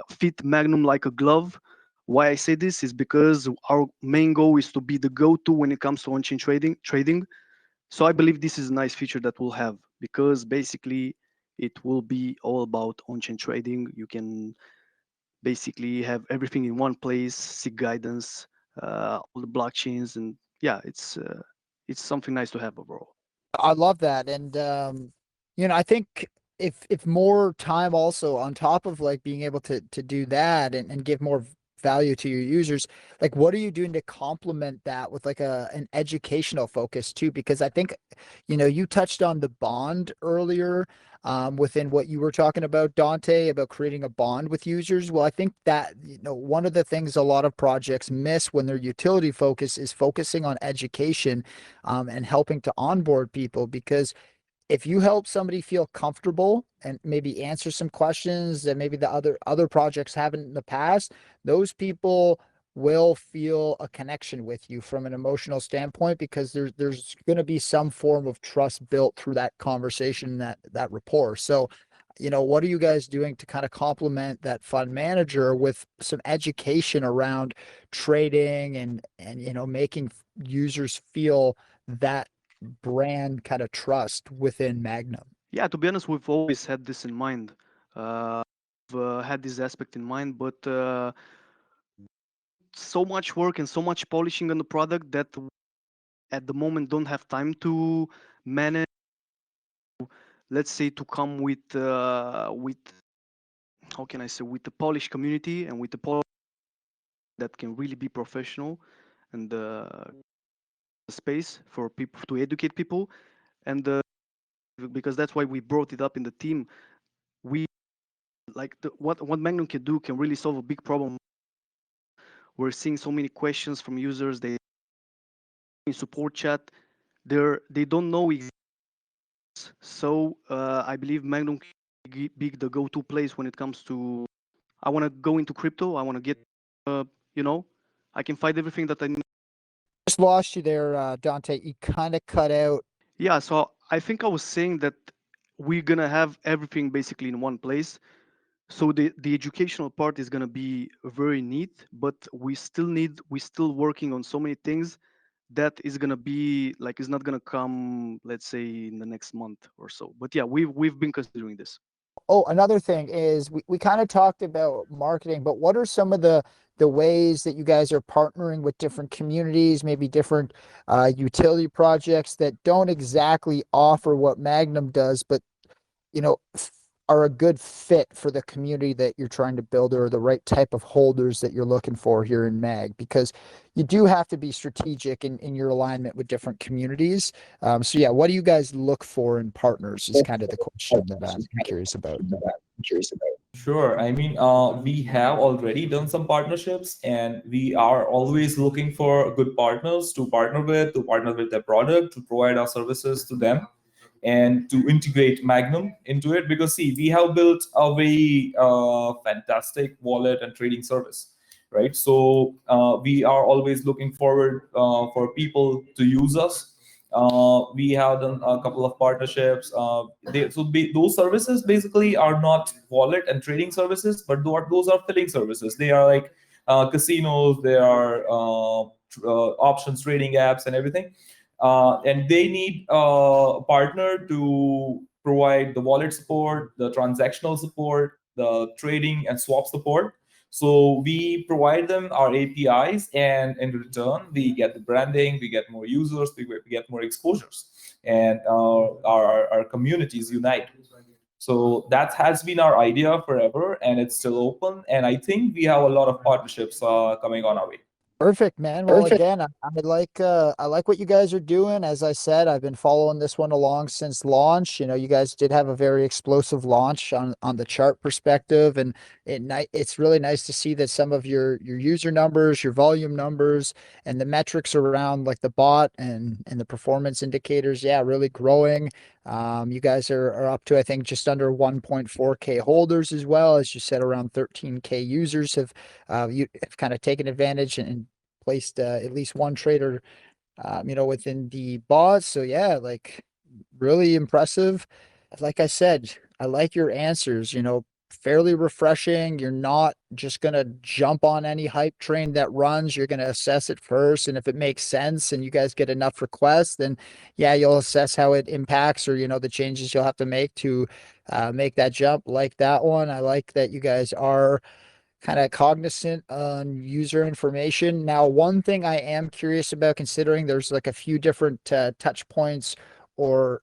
Speaker 2: fit Magnum like a glove. Why I say this is because our main goal is to be the go-to when it comes to on-chain trading. So I believe this is a nice feature that we'll have, because basically it will be all about on-chain trading. You can basically have everything in one place, seek guidance, all the blockchains, and yeah, it's something nice to have overall.
Speaker 1: I love that. And I think if more time also on top of like being able to do that and give more value to your users, like what are you doing to complement that with like an educational focus too? Because I think, you touched on the bond earlier within what you were talking about, Dante, about creating a bond with users. Well, I think that, one of the things a lot of projects miss when their utility focus is focusing on education and helping to onboard people. Because if you help somebody feel comfortable and maybe answer some questions that maybe the other projects haven't in the past, those people will feel a connection with you from an emotional standpoint, because there's going to be some form of trust built through that conversation, that rapport. So, what are you guys doing to kind of complement that fund manager with some education around trading and making users feel that brand kind of trust within Magnum?
Speaker 2: Yeah, to be honest, we've always had this in mind. We've had this aspect in mind, but so much work and so much polishing on the product that at the moment don't have time to manage, let's say, to come with how can I say, with the polished community and with the polish that can really be professional, and space for people to educate people. And because that's why we brought it up in the team. We like what Magnum can do can really solve a big problem. We're seeing so many questions from users. They in support chat, they don't know exactly. So I believe Magnum can be the go-to place when it comes to, I want to go into crypto. I want to get, I can find everything that I need.
Speaker 1: Just lost you there, Dante. You kind of cut out.
Speaker 2: Yeah, so I think I was saying that we're gonna have everything basically in one place. So the educational part is gonna be very neat, but we're still working on so many things that is gonna be like, it's not gonna come, let's say, in the next month or so. But yeah, we've been considering this.
Speaker 1: Oh, another thing is we kind of talked about marketing, but what are some of the ways that you guys are partnering with different communities, maybe different utility projects that don't exactly offer what Magnum does, but are a good fit for the community that you're trying to build, or the right type of holders that you're looking for here in Mag? Because you do have to be strategic in your alignment with different communities. So yeah, what do you guys look for in partners is kind of the question that I'm curious about.
Speaker 3: Sure. I mean, we have already done some partnerships, and we are always looking for good partners to partner with their product, to provide our services to them, and to integrate Magnum into it. Because see, we have built a very fantastic wallet and trading service, right? So we are always looking forward for people to use us. We have done a couple of partnerships. Those services basically are not wallet and trading services, but those are filling services. They are like casinos, they are options trading apps and everything. And they need a partner to provide the wallet support, the transactional support, the trading and swap support. So we provide them our APIs, and in return, we get the branding, we get more users, we get more exposures, and our communities unite. So that has been our idea forever, and it's still open. And I think we have a lot of partnerships coming on our way.
Speaker 1: Perfect, man. Well, again, I like what you guys are doing. As I said, I've been following this one along since launch. You know, you guys did have a very explosive launch on the chart perspective, and it's really nice to see that some of your user numbers, your volume numbers, and the metrics around like the bot and the performance indicators, yeah, really growing. You guys are up to, I think, just under 1.4K holders as well. As you said, around 13K users you have kind of taken advantage and placed at least one trader, within the bots. So yeah, like really impressive. Like I said, I like your answers, fairly refreshing. You're not just going to jump on any hype train that runs. You're going to assess it first. And if it makes sense and you guys get enough requests, then yeah, you'll assess how it impacts or, the changes you'll have to make to make that jump. Like that one. I like that you guys are kind of cognizant on user information. Now, one thing I am curious about, considering there's like a few different touch points or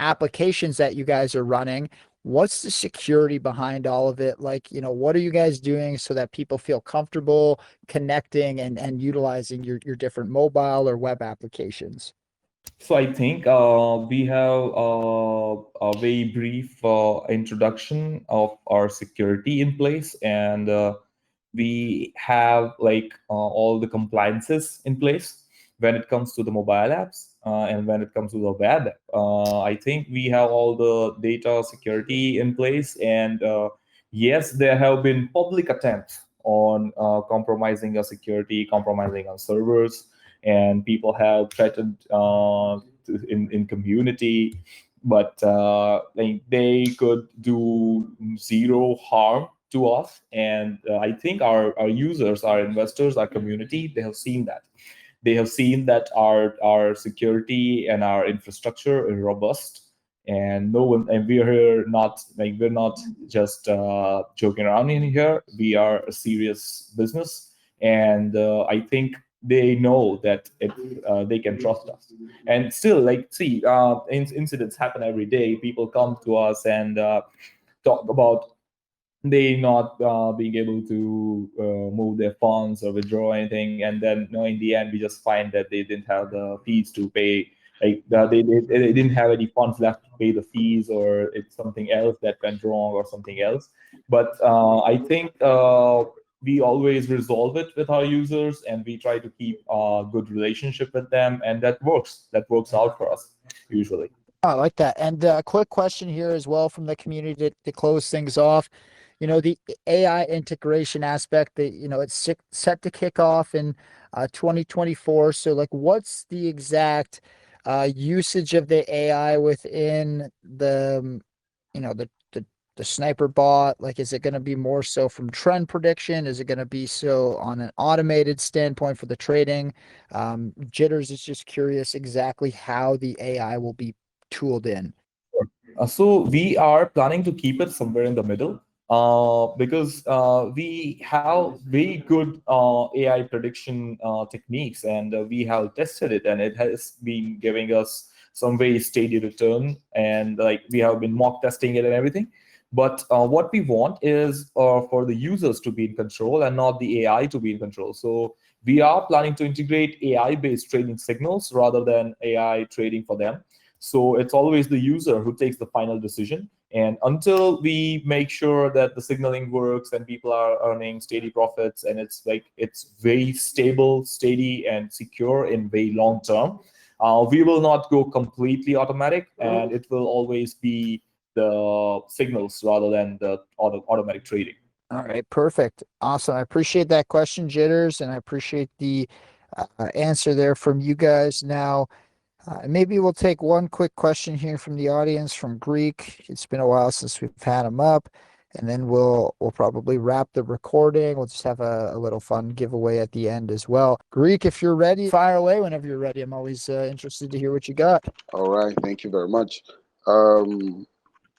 Speaker 1: applications that you guys are running, what's the security behind all of it? Like, what are you guys doing so that people feel comfortable connecting and utilizing your different mobile or web applications?
Speaker 3: So I think we have a very brief introduction of our security in place, and we have like all the compliances in place when it comes to the mobile apps and when it comes to the web app. I think we have all the data security in place, and yes, there have been public attempts on compromising our security, compromising our servers, and people have threatened in community, but like they could do zero harm to us. And I think our users, our investors, our community, they have seen that. They have seen that our security and our infrastructure is robust, and no one, and we're here not like we're not just joking around in here. We are a serious business, and I think they know that they can trust us. And still, like, see, incidents happen every day. People come to us and talk about they not being able to move their funds or withdraw anything, and then in the end we just find that they didn't have the fees to pay, like they didn't have any funds left to pay the fees, or it's something else that went wrong or something else. But I think we always resolve it with our users, and we try to keep a good relationship with them, and that works out for us usually.
Speaker 1: I like that. And a quick question here as well from the community to close things off. The AI integration aspect that, it's set to kick off in 2024. So like, what's the exact usage of the AI within the, the sniper bot? Like, is it going to be more so from trend prediction? Is it going to be so on an automated standpoint for the trading? Jitters is just curious exactly how the AI will be tooled in.
Speaker 3: So we are planning to keep it somewhere in the middle, because we have very good AI prediction techniques, and we have tested it, and it has been giving us some very steady return, and like we have been mock testing it and everything. But what we want is for the users to be in control and not the AI to be in control. So we are planning to integrate AI-based trading signals rather than AI trading for them. So it's always the user who takes the final decision. And until we make sure that the signaling works and people are earning steady profits, and it's very stable, steady, and secure in very long term, we will not go completely automatic, and it will always be the signals rather than the automatic trading.
Speaker 1: All right, perfect. Awesome. I appreciate that question, Jitters, and I appreciate the answer there from you guys. Now, maybe we'll take one quick question here from the audience from Greek. It's been a while since we've had him up, and then we'll probably wrap the recording. We'll just have a little fun giveaway at the end as well. Greek, if you're ready, fire away whenever you're ready. I'm always interested to hear what you got.
Speaker 4: All right, thank you very much.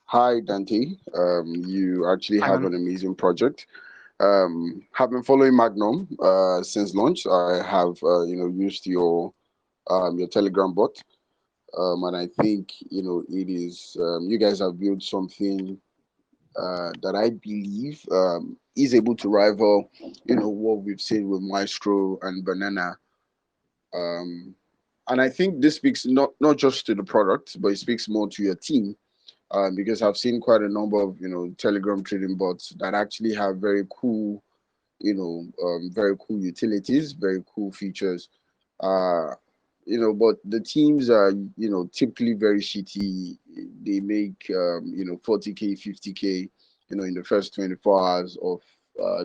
Speaker 4: Hi, Dante. You actually
Speaker 2: Hi,
Speaker 4: have
Speaker 2: man.
Speaker 4: an amazing project. Have been following Magnum since launch. I have used your Telegram bot, and I think it is you guys have built something that I believe is able to rival what we've seen with Maestro and Banana. And I think this speaks not just to the product, but it speaks more to your team. Because I've seen quite a number of Telegram trading bots that actually have very cool utilities, very cool features. But the teams are typically very shitty. They make 40K, 50K in the first 24 hours of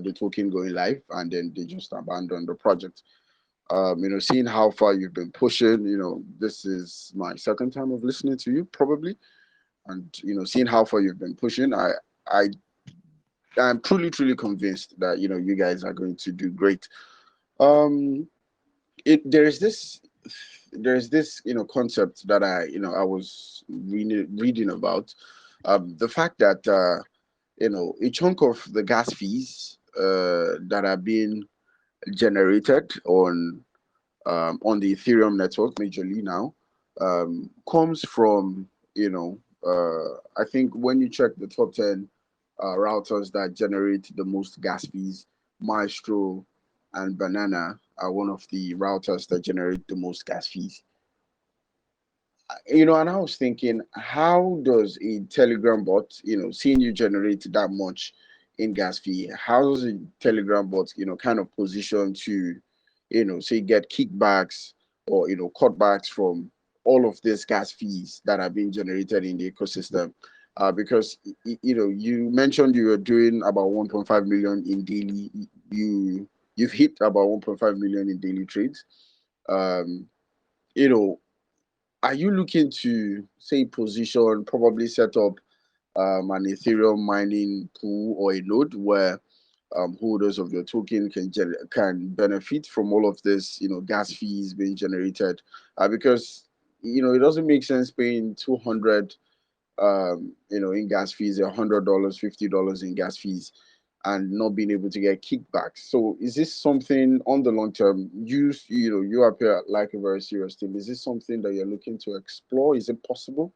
Speaker 4: the token going live, and then they just abandon the project. Seeing how far you've been pushing, this is my second time of listening to you probably. And seeing how far you've been pushing, I'm truly convinced that you guys are going to do great. There's this concept that I was reading about, the fact that a chunk of the gas fees that are being generated on the Ethereum network majorly now comes from I think when you check the top 10 routers that generate the most gas fees, Maestro and Banana are one of the routers that generate the most gas fees. And I was thinking, how does a Telegram bot, seeing you generate that much in gas fee, how does a Telegram bot, kind of position to, say get kickbacks or, cutbacks from all of these gas fees that are being generated in the ecosystem? Because, you mentioned you were doing about 1.5 million in daily, you've hit about 1.5 million in daily trades. Are you looking to, say, position, probably set up an Ethereum mining pool or a node where holders of your token can benefit from all of this, gas fees being generated? Because, it doesn't make sense paying 200, in gas fees, $100, $50 in gas fees, and not being able to get kickbacks. So is this something on the long term, you appear like a very serious team, is this something that you're looking to explore? Is it possible?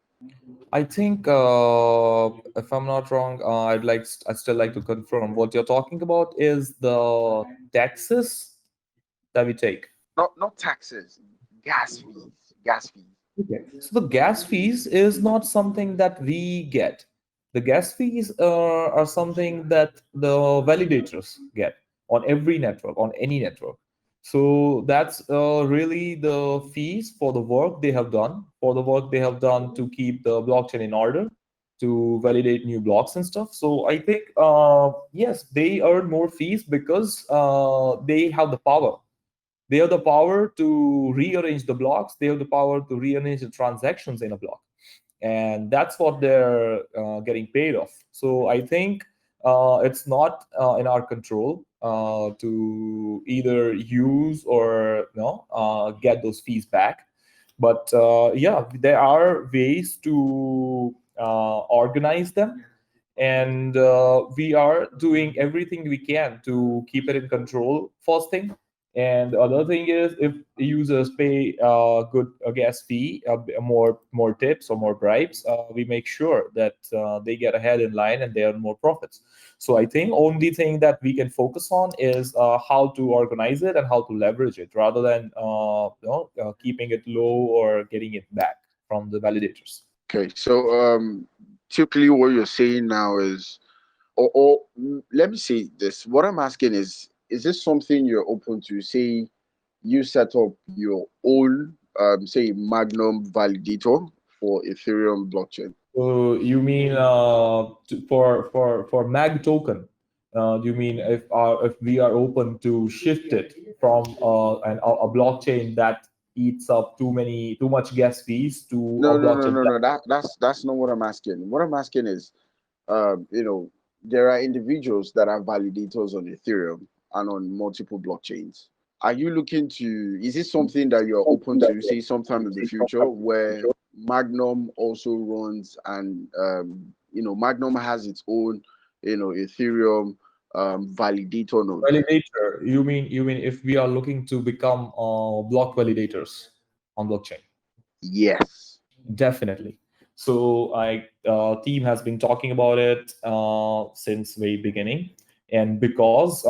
Speaker 3: I think, if I'm not wrong, I'd still like to confirm what you're talking about is the taxes that we take.
Speaker 4: Not taxes, gas fees.
Speaker 3: Okay. So the gas fees is not something that we get. The gas fees are something that the validators get on every network, on any network. So that's really the fees for the work they have done, to keep the blockchain in order, to validate new blocks and stuff. So I think, yes, they earn more fees because they have the power. They have the power to rearrange the blocks. They have the power to rearrange the transactions in a block. And that's what they're getting paid off. So I think it's not in our control to either use or get those fees back. But yeah, there are ways to organize them. And we are doing everything we can to keep it in control, first thing. And the other thing is, if users pay good gas fee, more tips or more bribes, we make sure that they get ahead in line and they earn more profits. So I think only thing that we can focus on is how to organize it and how to leverage it, rather than keeping it low or getting it back from the validators.
Speaker 4: Okay, so typically what you're saying now is, or let me say this. What I'm asking is this something you're open to? Say you set up your own, say Magnum validator for Ethereum blockchain.
Speaker 3: So you mean for Mag token? Do you mean if we are open to shift it from a blockchain that eats up too much gas fees to
Speaker 4: No,
Speaker 3: a
Speaker 4: no, no,
Speaker 3: blockchain
Speaker 4: no, no. That's not what I'm asking. What I'm asking is, there are individuals that are validators on Ethereum and on multiple blockchains. Are you looking to? Is this something that you're open to, say, sometime in the future, where Magnum also runs and Magnum has its own, Ethereum validator node?
Speaker 3: validator? You mean if we are looking to become block validators on blockchain?
Speaker 4: Yes.
Speaker 3: Definitely. So I team has been talking about it since very beginning, and because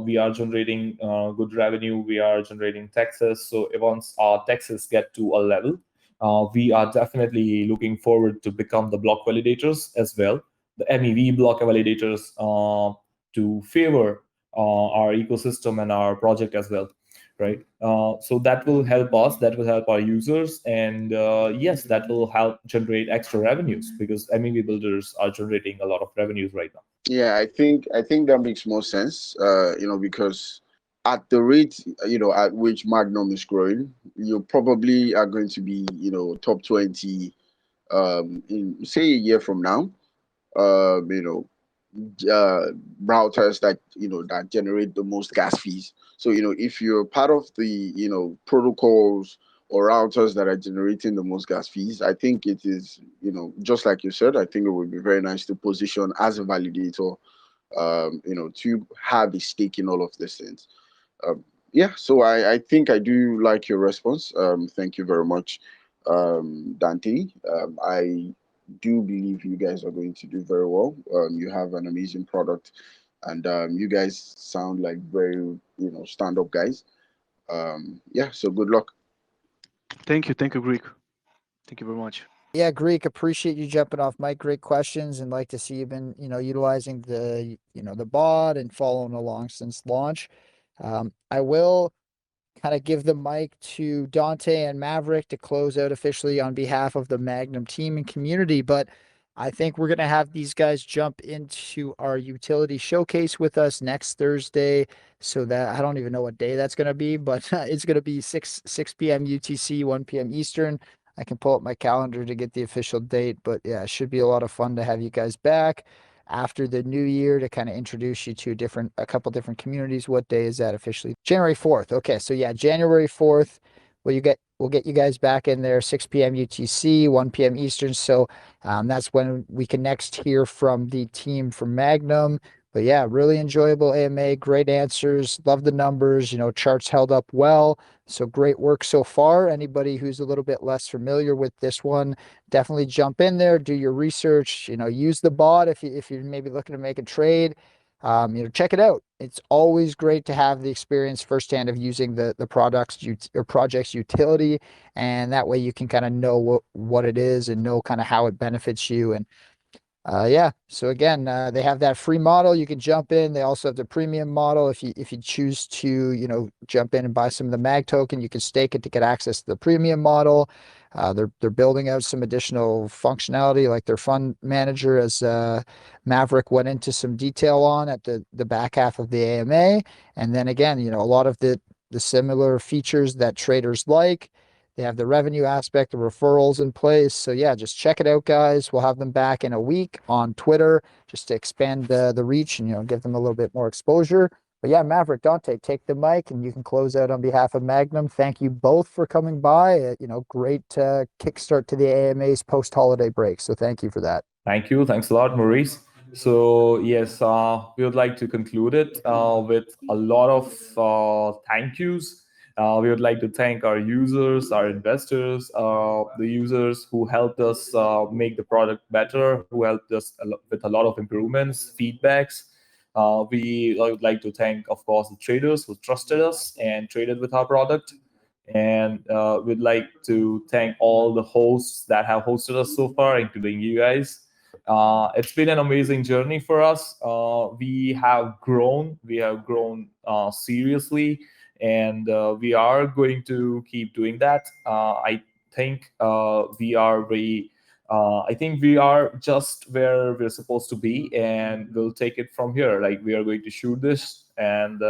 Speaker 3: we are generating good revenue, we are generating taxes. So once our taxes get to a level, we are definitely looking forward to become the block validators as well, the MEV block validators, to favor our ecosystem and our project as well, right? So that will help us, that will help our users, and yes, that will help generate extra revenues because MEV builders are generating a lot of revenues right now.
Speaker 4: Yeah, I think that makes more sense. Because at the rate at which Magnum is growing, you probably are going to be top 20 in say a year from now. Um, you know, routers that that generate the most gas fees. So if you're part of the protocols or routers that are generating the most gas fees, I think it is just like you said. I think it would be very nice to position as a validator, to have a stake in all of these things. Yeah, so I think I do like your response. Thank you very much, Dante. I do believe you guys are going to do very well. You have an amazing product, and you guys sound like very stand-up guys. Yeah, so good luck.
Speaker 2: Thank you, Greek. Thank you very much.
Speaker 1: Yeah, Greek, appreciate you jumping off mic. Great questions, and like to see you've been, utilizing the bot and following along since launch. I will kind of give the mic to Dante and Maverick to close out officially on behalf of the Magnum team and community. But I think we're going to have these guys jump into our utility showcase with us next Thursday. So that I don't even know what day that's going to be, but it's going to be 6 p.m. UTC, 1 p.m. Eastern. I can pull up my calendar to get the official date, but yeah, it should be a lot of fun to have you guys back after the new year to kind of introduce you to a couple different communities. What day is that officially? January 4th. Okay, so yeah, January 4th. We'll get you guys back in there 6 p.m. UTC, 1 p.m. Eastern. So that's when we can next hear from the team from Magnum. But yeah, really enjoyable AMA, great answers, love the numbers, charts held up well. So great work so far. Anybody who's a little bit less familiar with this one, definitely jump in there, do your research, use the bot if you're maybe looking to make a trade. Check it out. It's always great to have the experience firsthand of using the products or project's utility, and that way you can kind of know what it is and know kind of how it benefits you. And yeah, so again, they have that free model. You can jump in. They also have the premium model. If you choose to, jump in and buy some of the MAG token, you can stake it to get access to the premium model. They're building out some additional functionality like their fund manager, as Maverick went into some detail on at the back half of the AMA. And then again, a lot of the similar features that traders like. They have the revenue aspect, the referrals in place. So yeah, just check it out, guys. We'll have them back in a week on Twitter just to expand the reach and give them a little bit more exposure. But yeah, Maverick, Dante, take the mic and you can close out on behalf of Magnum. Thank you both for coming by. Great kickstart to the AMA's post-holiday break. So thank you for that.
Speaker 3: Thank you. Thanks a lot, Maurice. So yes, we would like to conclude it with a lot of thank yous. We would like to thank our users, our investors, the users who helped us make the product better, who helped us with a lot of improvements, feedbacks. We would like to thank, of course, the traders who trusted us and traded with our product. And we'd like to thank all the hosts that have hosted us so far, including you guys. It's been an amazing journey for us. We have grown seriously, and we are going to keep doing that. I think we are very I think we are just where we're supposed to be, and we'll take it from here. Like, we are going to shoot this, and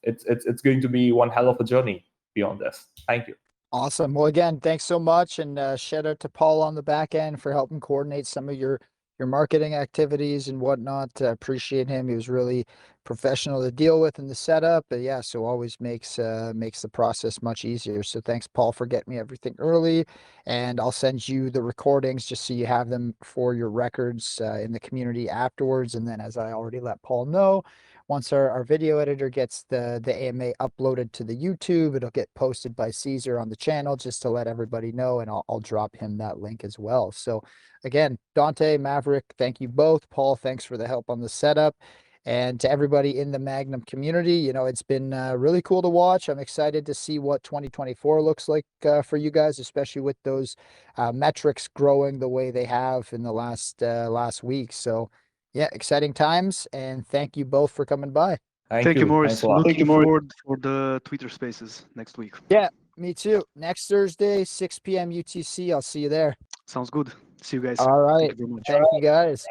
Speaker 3: it's going to be one hell of a journey beyond this. Thank you.
Speaker 1: Awesome. Well, again, thanks so much, and shout out to Paul on the back end for helping coordinate some of your marketing activities and whatnot. Appreciate him. He was really professional to deal with in the setup. But yeah, so always makes the process much easier. So thanks, Paul, for getting me everything early. And I'll send you the recordings just so you have them for your records in the community afterwards. And then, as I already let Paul know, once our video editor gets the AMA uploaded to the YouTube, it'll get posted by Caesar on the channel, just to let everybody know, and I'll drop him that link as well. So again, Dante, Maverick, thank you both. Paul, thanks for the help on the setup. And to everybody in the Magnum community, you know, it's been really cool to watch. I'm excited to see what 2024 looks like for you guys, especially with those metrics growing the way they have in the last week. So yeah, exciting times, and thank you both for coming by.
Speaker 2: Thank you, Maurice.
Speaker 3: Thanks a lot.
Speaker 2: Looking forward for the Twitter Spaces next week.
Speaker 1: Yeah, me too. Next Thursday, 6 p.m. UTC. I'll see you there.
Speaker 2: Sounds good. See you guys.
Speaker 1: All right.
Speaker 2: Thank you very much.
Speaker 1: Thank you, guys.